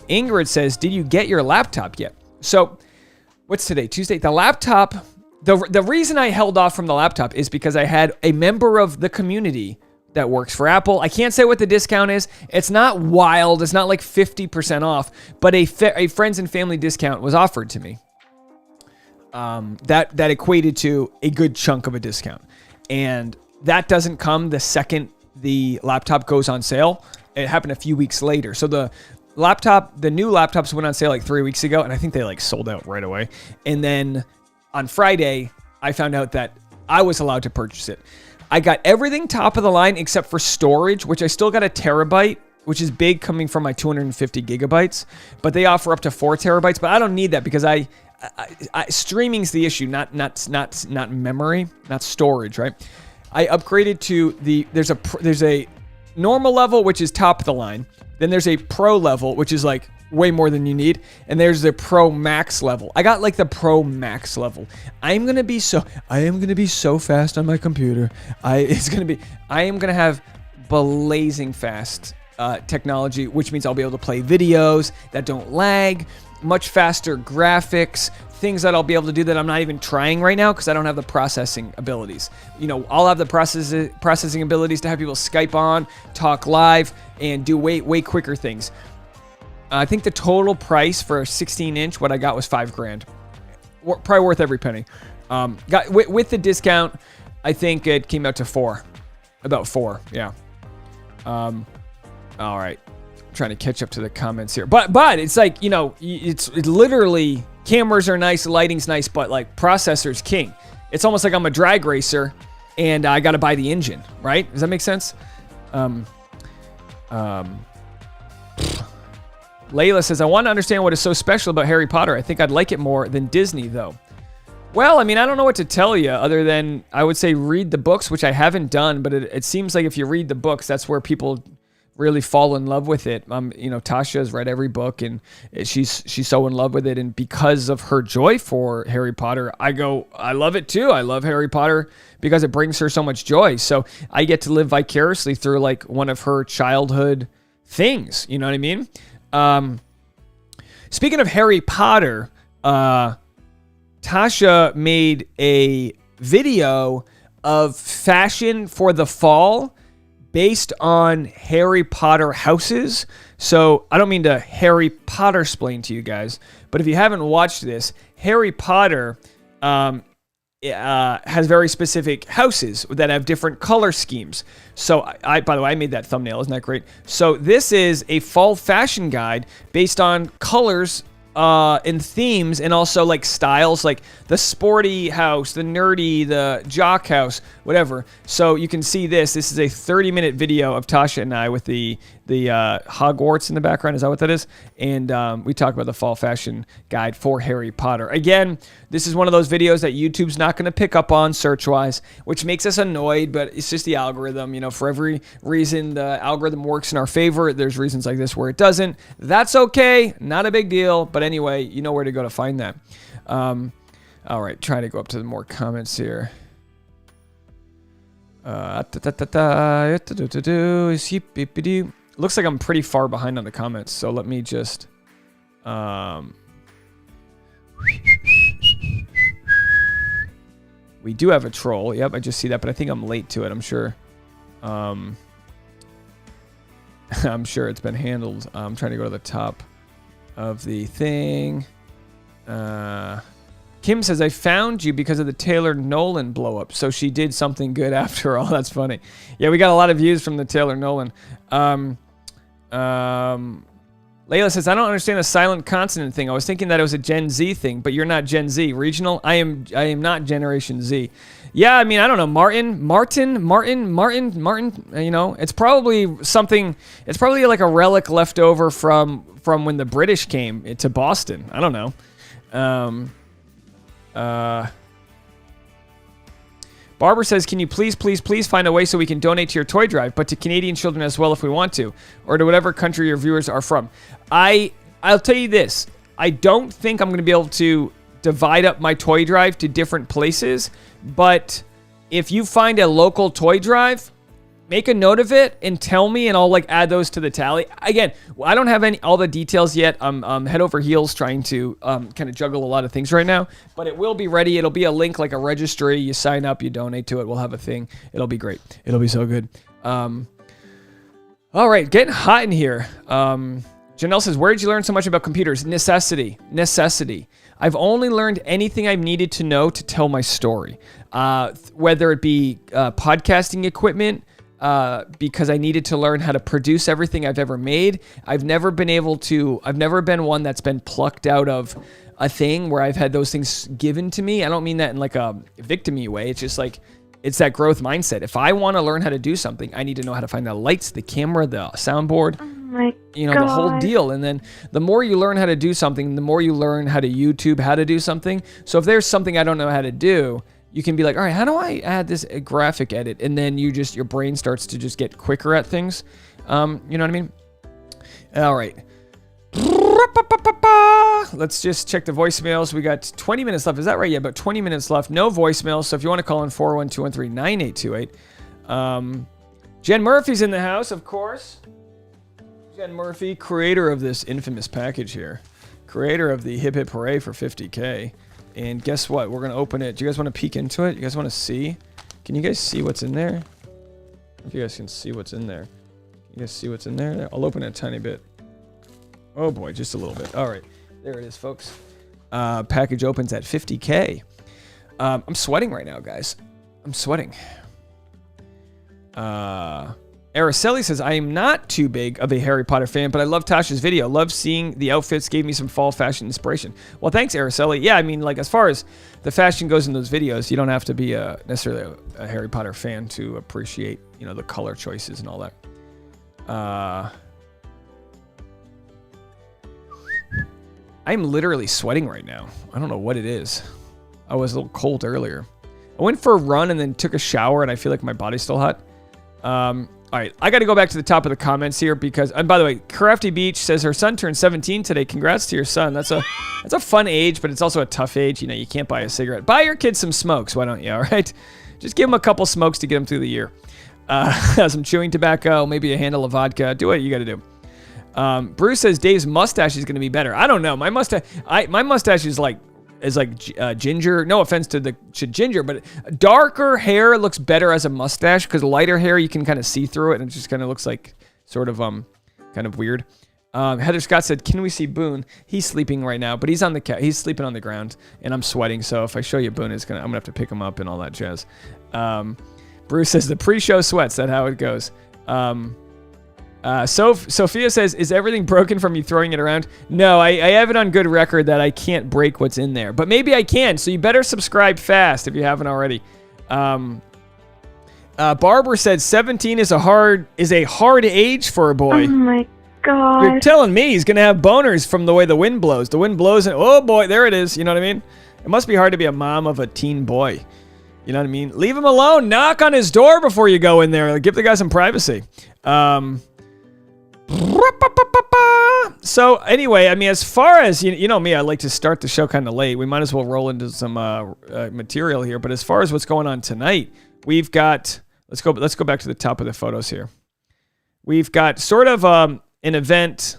Speaker 4: Ingrid says, did you get your laptop yet? So what's today? Tuesday. The laptop, the reason I held off from the laptop is because I had a member of the community that works for Apple. I can't say what the discount is. It's not wild. It's not like 50% off, but a friends and family discount was offered to me. That equated to a good chunk of a discount. And that doesn't come the second the laptop goes on sale. It happened a few weeks later. So the new laptops went on sale like 3 weeks ago, and I think they like sold out right away. And then on Friday, I found out that I was allowed to purchase it. I got everything top of the line except for storage, which I still got a terabyte, which is big coming from my 250 gigabytes, but they offer up to 4 terabytes, but I don't need that because I streaming's the issue, not memory, not storage, right? I upgraded to there's a normal level, which is top of the line. Then there's a pro level, which is like way more than you need. And there's the pro max level. I got like the pro max level. I am going to be so fast on my computer. I am going to have blazing fast technology, which means I'll be able to play videos that don't lag, much faster graphics, things that I'll be able to do that I'm not even trying right now because I don't have the processing abilities. I'll have the processing abilities to have people Skype on, talk live, and do way quicker things. I think the total price for a 16-inch, what I got was $5,000. Probably worth every penny. With the discount, I think it came out to about 4, yeah. All right. Trying to catch up to the comments here, but it's like it's literally cameras are nice, lighting's nice, but like processor's king. It's almost like I'm a drag racer and I got to buy the engine, right? Does that make sense? Layla says, I want to understand what is so special about Harry Potter. I think I'd like it more than Disney though. Well, I mean, I don't know what to tell you other than I would say read the books, which I haven't done, but it seems like if you read the books, that's where people really fall in love with it. Tasha has read every book and she's so in love with it. And because of her joy for Harry Potter, I love it too. I love Harry Potter because it brings her so much joy. So I get to live vicariously through like one of her childhood things. You know what I mean? Speaking of Harry Potter, Tasha made a video of fashion for the fall based on Harry Potter houses. So I don't mean to Harry Potter explain to you guys, but if you haven't watched this, Harry Potter has very specific houses that have different color schemes. So by the way, I made that thumbnail. Isn't that great? So this is a fall fashion guide based on colors and themes, and also like styles, like the sporty house, the nerdy, the jock house, whatever. So you can see this is a 30-minute video of Tasha and I with the Hogwarts in the background. Is that what that is? And we talk about the fall fashion guide for Harry Potter. Again, this is one of those videos that YouTube's not going to pick up on search-wise, which makes us annoyed, but it's just the algorithm. For every reason the algorithm works in our favor, there's reasons like this where it doesn't. That's okay. Not a big deal. But anyway, you know where to go to find that. All right, trying to go up to the more comments here. Looks like I'm pretty far behind on the comments, so let me just we do have a troll. Yep, I just see that, but I think I'm late to it. I'm sure. I'm sure it's been handled. I'm trying to go to the top of the thing. Kim says, I found you because of the Taylor Nolan blow up. So she did something good after all. That's funny. Yeah, we got a lot of views from the Taylor Nolan. Layla says, I don't understand the silent consonant thing. I was thinking that it was a Gen Z thing, but you're not Gen Z. Regional? I am not Generation Z. Yeah, I mean, I don't know. Martin, you know, it's probably something, it's probably like a relic left over from when the British came to Boston. I don't know. Barbara says, can you please find a way so we can donate to your toy drive, but to Canadian children as well if we want to, or to whatever country your viewers are from. I'll tell you this. I don't think I'm going to be able to divide up my toy drive to different places, but if you find a local toy drive, make a note of it and tell me, and I'll like add those to the tally. Again, I don't have all the details yet. I'm head over heels trying to kind of juggle a lot of things right now, but it will be ready. It'll be a link like a registry. You sign up, you donate to it. We'll have a thing. It'll be great. It'll be so good. All right, getting hot in here. Janelle says, where did you learn so much about computers? Necessity. I've only learned anything I've needed to know to tell my story, whether it be podcasting equipment, because I needed to learn how to produce everything I've ever made. I've never been one that's been plucked out of a thing where I've had those things given to me. I don't mean that in like a victim-y way. It's just like, it's that growth mindset. If I want to learn how to do something, I need to know how to find the lights, the camera, the soundboard, the whole deal. And then the more you learn how to do something, the more you learn how to YouTube how to do something. So if there's something I don't know how to do, you can be like, all right, how do I add this graphic edit? And then your brain starts to just get quicker at things. You know what I mean? All right. Let's just check the voicemails. We got 20 minutes left. Is that right? Yeah, about 20 minutes left. No voicemails. So if you want to call in 412-113-9828. Jen Murphy's in the house, of course. Jen Murphy, creator of this infamous package here. Creator of the Hip Hip Hooray for 50K. And guess what? We're going to open it. Do you guys want to peek into it? You guys want to see? Can you guys see what's in there? If you guys can see what's in there. You guys see what's in there? I'll open it a tiny bit. Oh boy, just a little bit. All right. There it is, folks. Package opens at 50K. I'm sweating right now, guys. I'm sweating. Araceli says, I am not too big of a Harry Potter fan, but I love Tasha's video. Love seeing the outfits, gave me some fall fashion inspiration. Well, thanks, Araceli. Yeah, I mean, like, as far as the fashion goes in those videos, you don't have to be necessarily a Harry Potter fan to appreciate, you know, the color choices and all that. I'm literally sweating right now. I don't know what it is. I was a little cold earlier. I went for a run and then took a shower, and I feel like my body's still hot. All right, I got to go back to the top of the comments here because, and by the way, Crafty Beach says her son turned 17 today. Congrats to your son. That's a fun age, but it's also a tough age. You know, you can't buy a cigarette. Buy your kids some smokes, why don't you? All right, just give them a couple smokes to get them through the year. Some chewing tobacco, maybe a handle of vodka. Do what you got to do. Bruce says Dave's mustache is going to be better. I don't know. My mustache is like ginger. No offense to ginger, but darker hair looks better as a mustache because lighter hair you can kind of see through it and it just kind of looks like sort of kind of weird. Heather Scott said, "Can we see Boone? He's sleeping right now, but he's on the he's sleeping on the ground, and I'm sweating. So if I show you Boone, I'm gonna have to pick him up and all that jazz." Bruce says the pre-show sweats. That's how it goes. Sophia says, is everything broken from you throwing it around? No, I have it on good record that I can't break what's in there, but maybe I can. So you better subscribe fast if you haven't already. Barbara said 17 is a hard age for a boy.
Speaker 11: Oh my god.
Speaker 4: You're telling me he's gonna have boners from the way the wind blows. The wind blows and oh boy, there it is. You know what I mean? It must be hard to be a mom of a teen boy. You know what I mean? Leave him alone. Knock on his door before you go in there. Give the guy some privacy. So anyway, I mean, as far as you know me, I like to start the show kind of late. We might as well roll into some material here. But as far as what's going on tonight, we've got. Let's go back to the top of the photos here. We've got sort of an event.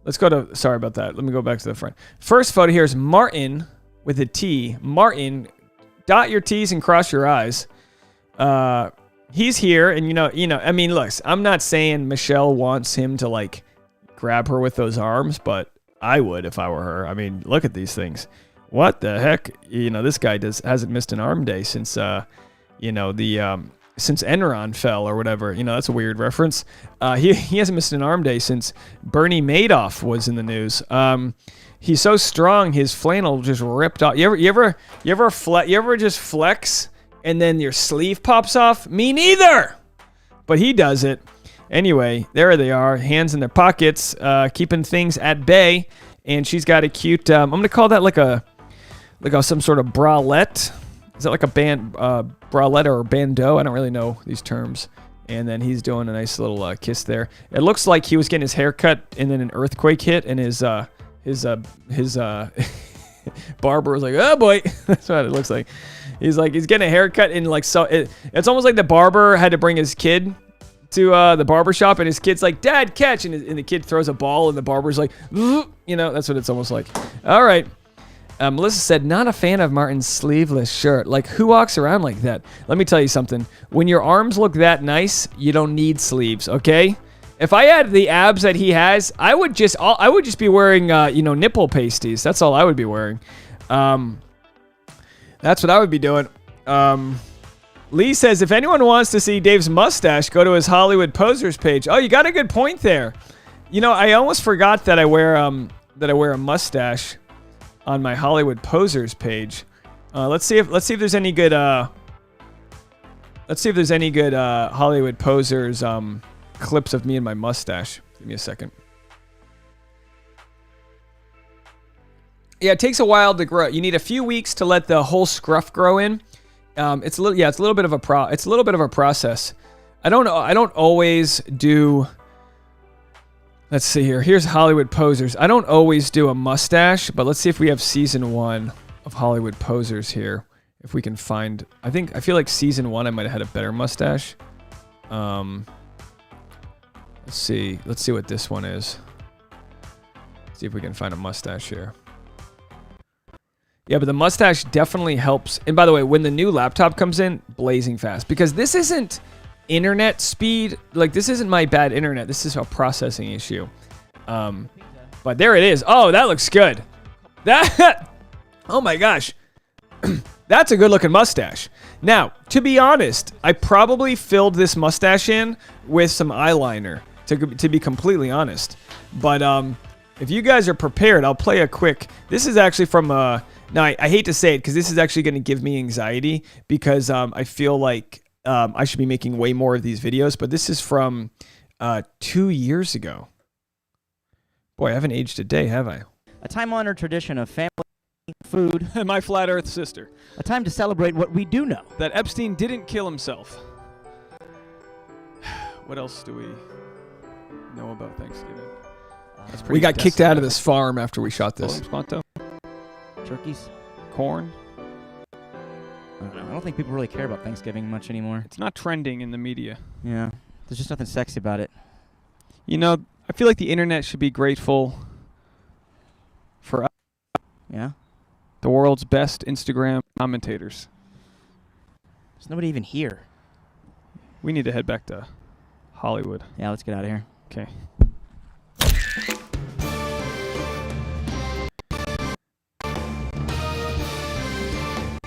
Speaker 4: Let's go to, sorry about that. Let me go back to the front. First photo here is Martin with a T. Martin, dot your T's and cross your I's. He's here, and I mean, look, I'm not saying Michelle wants him to like grab her with those arms, but I would if I were her. I mean, look at these things. What the heck? This guy hasn't missed an arm day since since Enron fell or whatever. That's a weird reference. He hasn't missed an arm day since Bernie Madoff was in the news. He's so strong, his flannel just ripped off. You ever just flex and then your sleeve pops off? Me neither. But he does it. Anyway, there they are, hands in their pockets, keeping things at bay. And she's got a cute, I'm going to call that like some sort of bralette. Is that like a bralette or a bandeau? I don't really know these terms. And then he's doing a nice little kiss there. It looks like he was getting his hair cut and then an earthquake hit and his barber was like, oh boy. That's what it looks like. He's getting a haircut and it's almost like the barber had to bring his kid to the barber shop and his kid's like, Dad, catch. And the kid throws a ball and the barber's like, that's what it's almost like. All right. Melissa said, not a fan of Martin's sleeveless shirt. Like, who walks around like that? Let me tell you something. When your arms look that nice, you don't need sleeves, okay? If I had the abs that he has, I would just be wearing, nipple pasties. That's all I would be wearing. That's what I would be doing. Lee says, if anyone wants to see Dave's mustache, go to his Hollywood Posers page. Oh, you got a good point there. I almost forgot that I wear a mustache on my Hollywood Posers page. Let's see if there's any good Hollywood Posers clips of me and my mustache. Give me a second. Yeah, it takes a while to grow. You need a few weeks to let the whole scruff grow in. It's a little bit of a process. I don't always do. Let's see here. Here's Hollywood Posers. I don't always do a mustache, but let's see if we have season 1 of Hollywood Posers here. If we can find, I feel like season 1 I might have had a better mustache. Let's see what this one is. See if we can find a mustache here. Yeah, but the mustache definitely helps. And by the way, when the new laptop comes in, blazing fast. Because this isn't internet speed. Like, this isn't my bad internet. This is a processing issue. But there it is. Oh, that looks good. Oh my gosh. That's a good looking mustache. Now, to be honest, I probably filled this mustache in with some eyeliner, to be completely honest. But if you guys are prepared, I'll play a quick. This is actually from now I hate to say it because this is actually going to give me anxiety because I feel like I should be making way more of these videos, but this is from 2 years ago. Boy, I haven't aged a day, have I?
Speaker 14: A time-honored tradition of family food.
Speaker 4: And my flat earth sister.
Speaker 14: A time to celebrate what we do know.
Speaker 4: That Epstein didn't kill himself. What else do we know about Thanksgiving? We got kicked out of this farm after we shot this.
Speaker 14: Turkeys.
Speaker 4: Corn.
Speaker 14: I don't think people really care about Thanksgiving much anymore.
Speaker 4: It's not trending in the media.
Speaker 14: Yeah. There's just nothing sexy about it.
Speaker 4: I feel like the internet should be grateful for us.
Speaker 14: Yeah?
Speaker 4: The world's best Instagram commentators.
Speaker 14: There's nobody even here.
Speaker 4: We need to head back to Hollywood.
Speaker 14: Yeah, let's get out of here.
Speaker 4: Okay.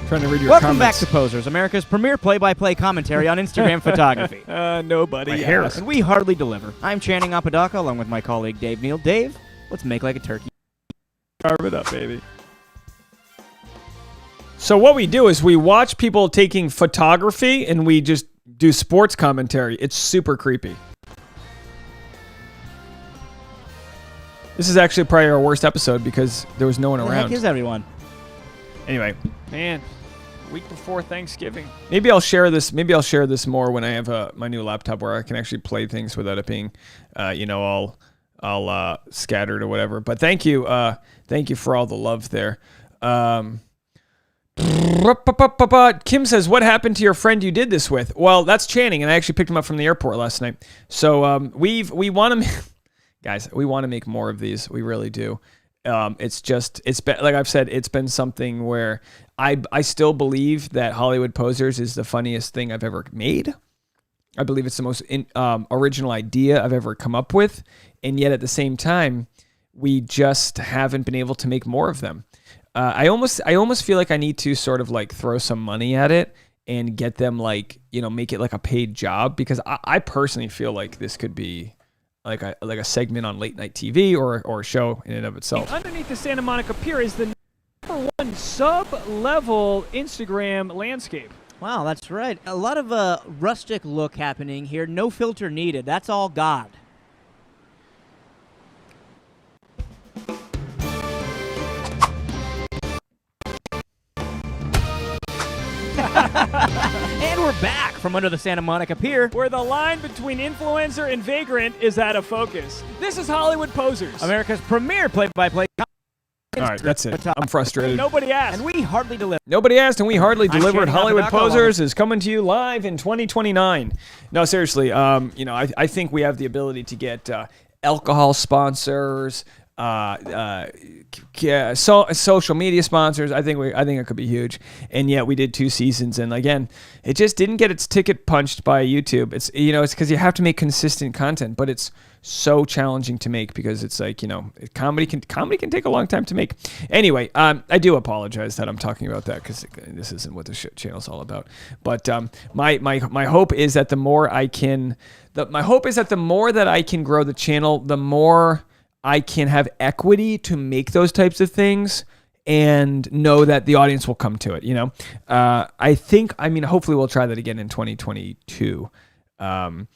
Speaker 4: Trying to read your
Speaker 14: Welcome
Speaker 4: comments.
Speaker 14: back to Posers, America's premier play-by-play commentary on Instagram photography.
Speaker 4: Nobody.
Speaker 14: And we hardly deliver. I'm Channing Apodaca along with my colleague Dave Neal. Dave, let's make like a turkey.
Speaker 4: Carve it up, baby. So what we do is we watch people taking photography and we just do sports commentary. It's super creepy. This is actually probably our worst episode because there was no one
Speaker 14: Where
Speaker 4: around.
Speaker 14: the heck is everyone?
Speaker 4: Anyway, man, week before Thanksgiving. Maybe I'll share this. Maybe I'll share this more when I have my new laptop where I can actually play things without it being, all scattered or whatever. But thank you for all the love there. Kim says, what happened to your friend you did this with? Well, that's Channing, and I actually picked him up from the airport last night. So we want to, guys, we want to make more of these. We really do. It's been, like I've said, it's been something where I still believe that Hollywood Posers is the funniest thing I've ever made. I believe it's the most original idea I've ever come up with, and yet at the same time, we just haven't been able to make more of them. I almost feel like I need to sort of like throw some money at it and get them like, make it like a paid job, because I personally feel like this could be like a segment on late night TV or a show in and of itself. Underneath the Santa Monica Pier is the #1 sub-level Instagram landscape.
Speaker 14: Wow, that's right. A lot of rustic look happening here. No filter needed. That's all God. And we're back from under the Santa Monica Pier,
Speaker 4: where the line between influencer and vagrant is out of focus. This is Hollywood Posers,
Speaker 14: America's premier play-by-play.
Speaker 4: All right, that's it. I'm frustrated.
Speaker 14: Nobody asked, and we hardly delivered.
Speaker 4: Nobody asked, and we hardly delivered. Hollywood
Speaker 14: Apadaco.
Speaker 4: Posers is coming to you live in 2029. No, seriously. I think we have the ability to get alcohol sponsors, social media sponsors. I think it could be huge. And yet we did 2 seasons, and again, it just didn't get its ticket punched by YouTube. It's because you have to make consistent content, but it's so challenging to make because it's like, comedy can take a long time to make. Anyway, I do apologize that I'm talking about that, because this isn't what the channel's all about. But my hope is that the more that I can grow the channel, the more I can have equity to make those types of things and know that the audience will come to it. Hopefully we'll try that again in 2022. And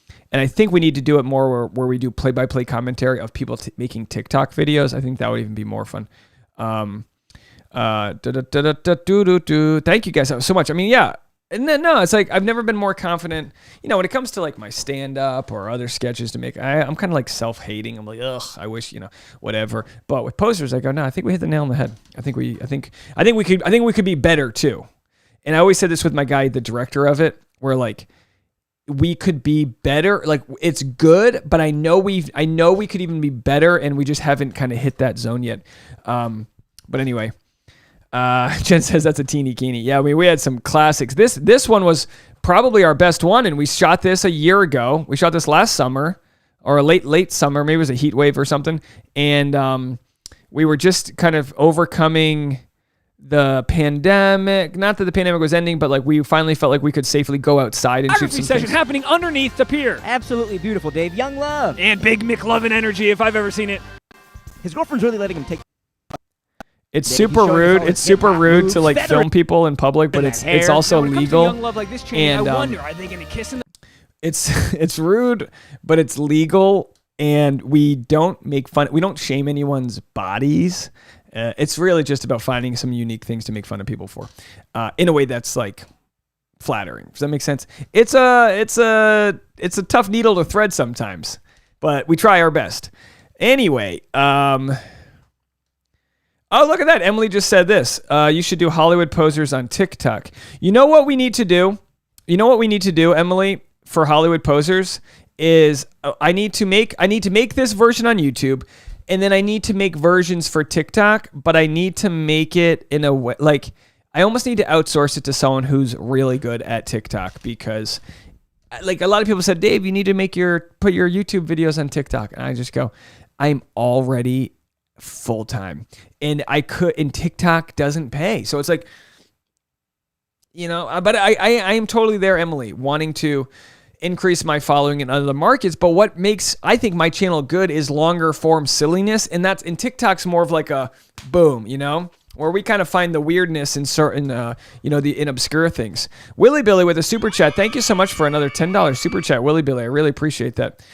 Speaker 4: I think we need to do it more where we do play-by-play commentary of people making TikTok videos. I think that would even be more fun. Thank you guys so much. And then, no, it's like I've never been more confident, when it comes to like my stand-up or other sketches to make. I'm kind of like self-hating. I'm like, ugh, I wish, whatever. But with Posers, I go, no, I think we hit the nail on the head. I think we could be better too. And I always said this with my guy, the director of it, where like we could be better. Like it's good, but I know we could even be better, and we just haven't kind of hit that zone yet. But anyway. Jen says that's a teeny keeny. Yeah, we had some classics. This one was probably our best one, and we shot this a year ago. We shot this last summer, or a late summer. Maybe it was a heat wave or something. And we were just kind of overcoming the pandemic. Not that the pandemic was ending, but like we finally felt like we could safely go outside and shoot some session
Speaker 14: things.
Speaker 4: happening underneath the pier.
Speaker 14: Absolutely beautiful, Dave. Young love.
Speaker 4: And big McLovin energy, if I've ever seen it.
Speaker 14: His girlfriend's really letting him take.
Speaker 4: It's super rude. It's super rude to like film people in public, but it's also legal.
Speaker 1: Young love like this chain,
Speaker 4: And
Speaker 1: I wonder, are they going to kiss in the...
Speaker 4: it's rude, but it's legal, and we don't make fun. We don't shame anyone's bodies. It's really just about finding some unique things to make fun of people for, in a way that's like flattering. Does that make sense? It's a tough needle to thread sometimes, but we try our best. Anyway, oh, look at that. Emily just said this. You should do Hollywood Posers on TikTok. You know what we need to do? Emily, for Hollywood Posers is I need to make this version on YouTube, and then I need to make versions for TikTok, but I need to make it in a way like I almost need to outsource it to someone who's really good at TikTok, because like a lot of people said, Dave, you need to put your YouTube videos on TikTok. And I just go, I'm already full-time, and TikTok doesn't pay. So it's like, but I am totally there, Emily, wanting to increase my following in other markets. But what makes, I think, my channel good is longer form silliness. And TikTok's more of like a boom, where we kind of find the weirdness in certain, in obscure things. Willie Billy with a super chat. Thank you so much for another $10 super chat, Willie Billy. I really appreciate that.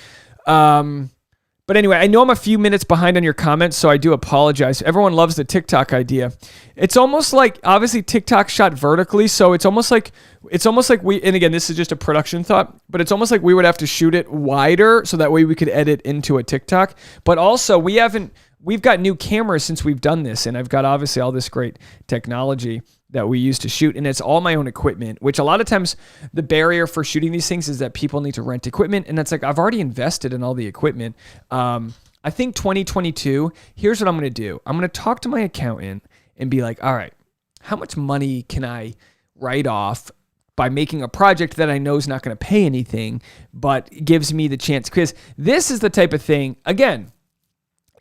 Speaker 4: But anyway, I know I'm a few minutes behind on your comments, so I do apologize. Everyone loves the TikTok idea. It's almost like, obviously TikTok shot vertically, so it's almost like we, and again, this is just a production thought, but it's almost like we would have to shoot it wider so that way we could edit into a TikTok. But also we haven't we've got new cameras since we've done this, and I've got obviously all this great technology that we use to shoot, and it's all my own equipment, which a lot of times the barrier for shooting these things is that people need to rent equipment, and that's like, I've already invested in all the equipment. I think 2022, here's what I'm going to do. I'm going to talk to my accountant and be like, all right, how much money can I write off by making a project that I know is not going to pay anything, but gives me the chance? Because this is the type of thing, again,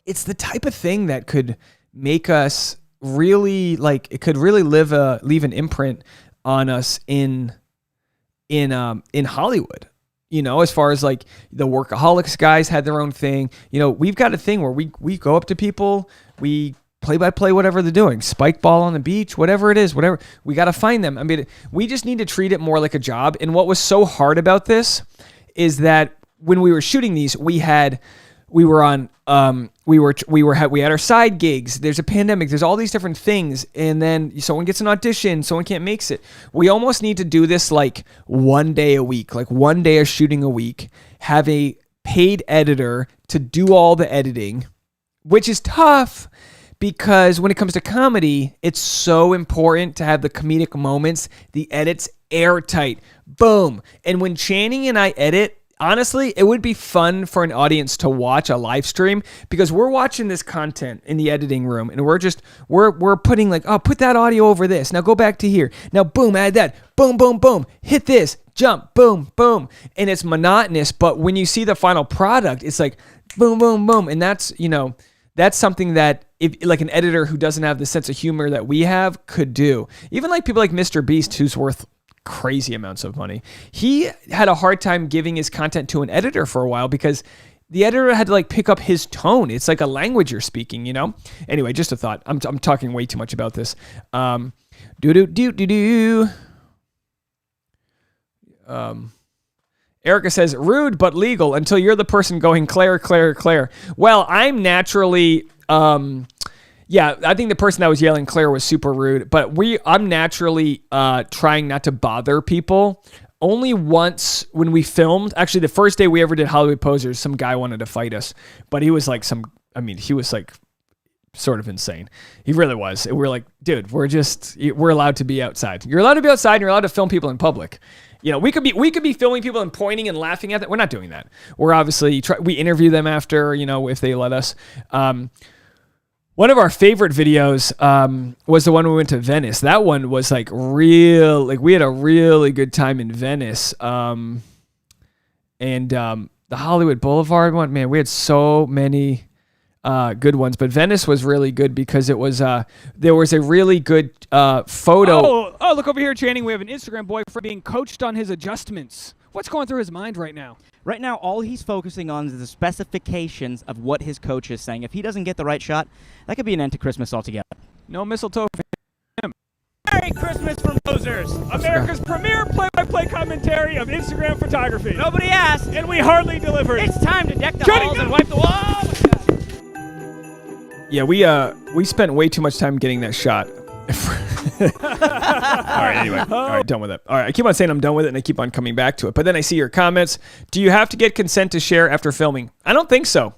Speaker 4: it's the type of thing that could make us really, like, it could really leave an imprint on us in Hollywood. You know, as far as like the Workaholics guys had their own thing. You know, we've got a thing where we go up to people, we play whatever they're doing, spike ball on the beach, whatever it is, whatever. We got to find them. I mean, we just need to treat it more like a job. And what was so hard about this is that when we were shooting these, we had our side gigs. There's a pandemic. There's all these different things. And then someone gets an audition. Someone can't make it. We almost need to do this like one day a week, like one day of shooting a week, have a paid editor to do all the editing, which is tough because when it comes to comedy, it's so important to have the comedic moments, the edits airtight. Boom. And when Channing and I edit, honestly, it would be fun for an audience to watch a live stream because we're watching this content in the editing room and we're putting like, oh, put that audio over this. Now go back to here. Now boom, add that. Boom, boom, boom. Hit this. Jump. Boom, boom. And it's monotonous, but when you see the final product, it's like boom, boom, boom. And that's, you know, that's something that if like an editor who doesn't have the sense of humor that we have could do. Even like people like Mr. Beast, who's worth crazy amounts of money. He had a hard time giving his content to an editor for a while because the editor had to like pick up his tone. It's like a language you're speaking, you know? Anyway, just a thought. I'm talking way too much about this. Erica says, rude but legal until you're the person going Claire, Claire, Claire. Well, I'm naturally... yeah, I think the person that was yelling Claire was super rude, but I'm naturally trying not to bother people. Only once when we filmed, actually the first day we ever did Hollywood Posers, some guy wanted to fight us, but he was like he was like sort of insane. He really was. And we're like, dude, we're allowed to be outside. You're allowed to be outside and you're allowed to film people in public. You know, we could be filming people and pointing and laughing at them. We're not doing that. We're obviously, we interview them after, you know, if they let us. One of our favorite videos was the one we went to Venice. That one was like we had a really good time in Venice. And the Hollywood Boulevard one, man, we had so many good ones. But Venice was really good because it was there was a really good photo. Oh, look over here, Channing. We have an Instagram boyfriend being coached on his adjustments. What's going through his mind right now?
Speaker 14: Right now, all he's focusing on is the specifications of what his coach is saying. If he doesn't get the right shot, that could be an end to Christmas altogether.
Speaker 4: No mistletoe for him.
Speaker 15: Merry Christmas from Posers, America's premier play-by-play commentary of Instagram photography.
Speaker 14: Nobody asked,
Speaker 15: and we hardly delivered.
Speaker 14: It's time to deck the halls and wipe the walls.
Speaker 4: Yeah, we spent way too much time getting that shot. All right, anyway. All right, done with it. All right, I keep on saying I'm done with it, and I keep on coming back to it. But then I see your comments. Do you have to get consent to share after filming? I don't think so.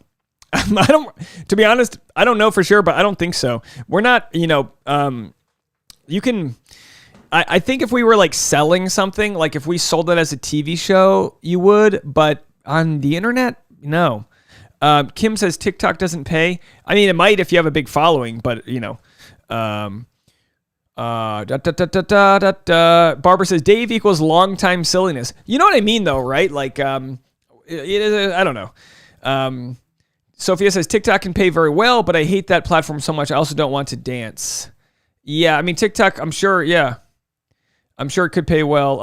Speaker 4: To be honest, I don't know for sure, but I don't think so. We're not, you know, you can, I think if we were like selling something, like if we sold it as a TV show, you would, but on the internet, no. Kim says TikTok doesn't pay. I mean, it might if you have a big following, but you know, Barbara says Dave equals long time silliness. You know what I mean though, right? Like, it is, I don't know. Sophia says TikTok can pay very well, but I hate that platform so much. I also don't want to dance. Yeah, I mean TikTok, I'm sure. Yeah, I'm sure it could pay well.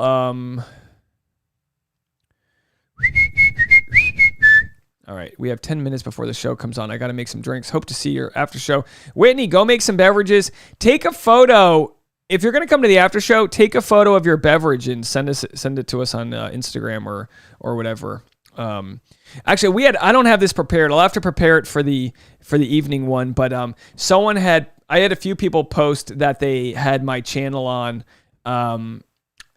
Speaker 4: All right, we have 10 minutes before the show comes on. I got to make some drinks. Hope to see your after show. Whitney, go make some beverages. Take a photo. If you're going to come to the after show, take a photo of your beverage and send it to us on Instagram or whatever. Actually, I don't have this prepared. I'll have to prepare it for the evening one. But I had a few people post that they had my channel on, and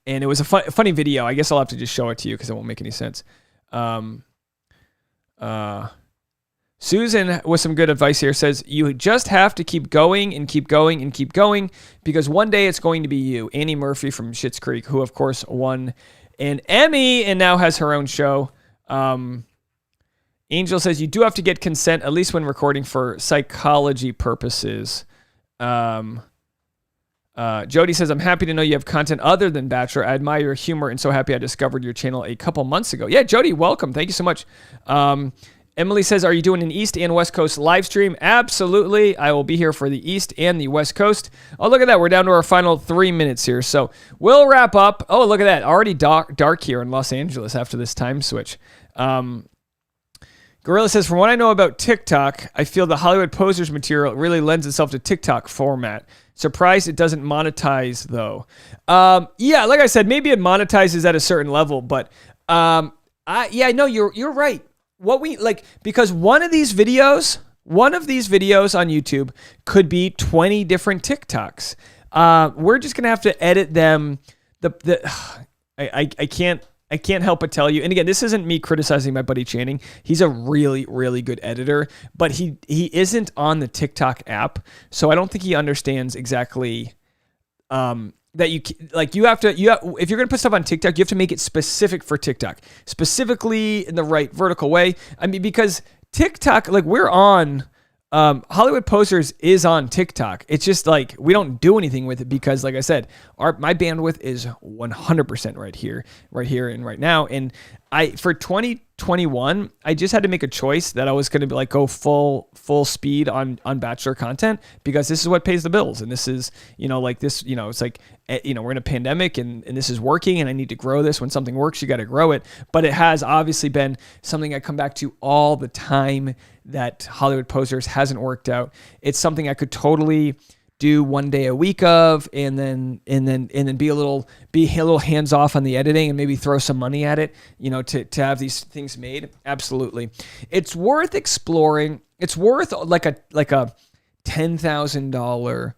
Speaker 4: it was a funny video. I guess I'll have to just show it to you because it won't make any sense. Susan with some good advice here says, you just have to keep going and keep going and keep going because one day it's going to be you. Annie Murphy from Schitt's Creek, who of course won an Emmy and now has her own show. Angel says, you do have to get consent, at least when recording for psychology purposes. Jody says, I'm happy to know you have content other than Bachelor. I admire your humor and so happy I discovered your channel a couple months ago. Yeah, Jody, welcome. Thank you so much. Emily says, are you doing an East and West Coast live stream? Absolutely. I will be here for the East and the West Coast. Oh, look at that. We're down to our final 3 minutes here. So we'll wrap up. Oh, look at that. Already dark here in Los Angeles after this time switch. Gorilla says, from what I know about TikTok, I feel the Hollywood Posers material really lends itself to TikTok format. Surprised it doesn't monetize, though. Yeah, like I said, maybe it monetizes at a certain level, but you're right. Because one of these videos on YouTube could be 20 different TikToks. We're just gonna have to edit them. I can't help but tell you. And again, this isn't me criticizing my buddy Channing. He's a really, really good editor, but he isn't on the TikTok app, so I don't think he understands exactly that if you're gonna put stuff on TikTok, you have to make it specific for TikTok, specifically in the right vertical way. I mean, because TikTok, we're on. Hollywood Posers is on TikTok. It's just we don't do anything with it because, like I said, my bandwidth is 100% right here and right now. And for 2021, I just had to make a choice that I was going to go full speed on Bachelor content because this is what pays the bills. And this is, it's we're in a pandemic and this is working and I need to grow this. When something works, you got to grow it. But it has obviously been something I come back to all the time that Hollywood Posers hasn't worked out. It's something I could totally do one day a week of, and then be a little hands off on the editing and maybe throw some money at it, to have these things made. Absolutely, it's worth exploring. It's worth like a $10,000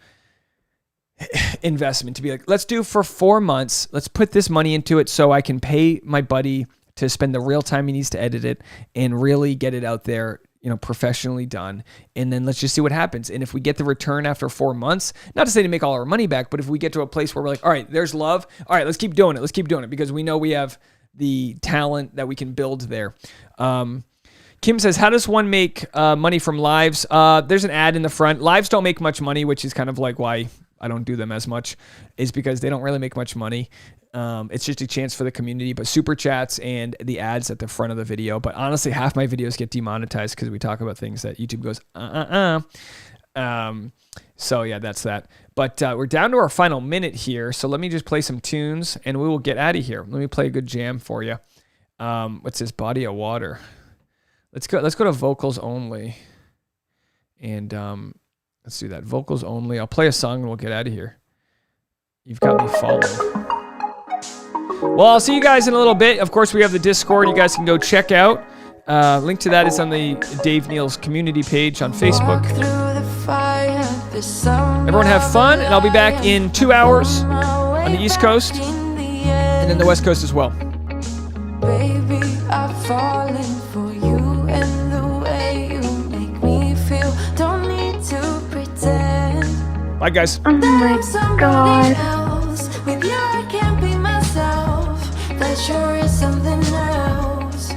Speaker 4: investment to be let's do for 4 months. Let's put this money into it so I can pay my buddy to spend the real time he needs to edit it and really get it out there, professionally done. And then let's just see what happens. And if we get the return after 4 months, not to say to make all our money back, but if we get to a place where we're all right, there's love. All right, let's keep doing it. Let's keep doing it because we know we have the talent that we can build there. Kim says, how does one make money from lives? There's an ad in the front. Lives don't make much money, which is kind of why I don't do them as much, is because they don't really make much money. It's just a chance for the community, but super chats and the ads at the front of the video. But honestly, half my videos get demonetized because we talk about things that YouTube goes, So yeah, that's that. But we're down to our final minute here. So let me just play some tunes and we will get out of here. Let me play a good jam for you. What's this? Body of Water. Let's go to vocals only. And let's do that. Vocals only. I'll play a song and we'll get out of here. You've got me falling. Well, I'll see you guys in a little bit. Of course, we have the Discord you guys can go check out. Link to that is on the Dave Neal's community page on Facebook. Everyone have fun, and I'll be back in 2 hours on the East Coast and then the West Coast as well.
Speaker 16: Baby, I've fallen for you and the way you make me feel. Don't need to pretend.
Speaker 4: Bye, guys.
Speaker 16: Oh my God. With you, I can't be myself. That sure is something else.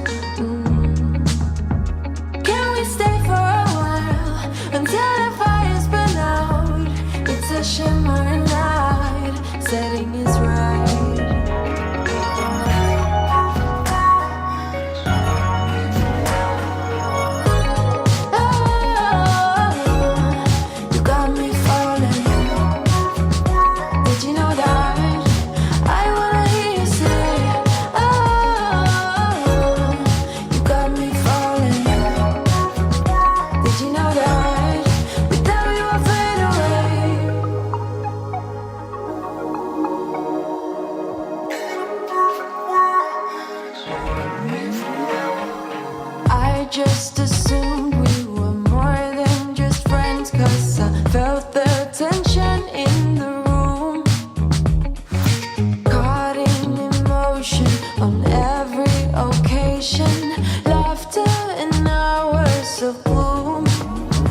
Speaker 16: Can we stay for a while until the fire's been out? It's a shimmering night. Setting is right. Just assumed we were more than just friends, 'cause I felt the tension in the room. Caught in emotion on every occasion. Laughter in our so blue.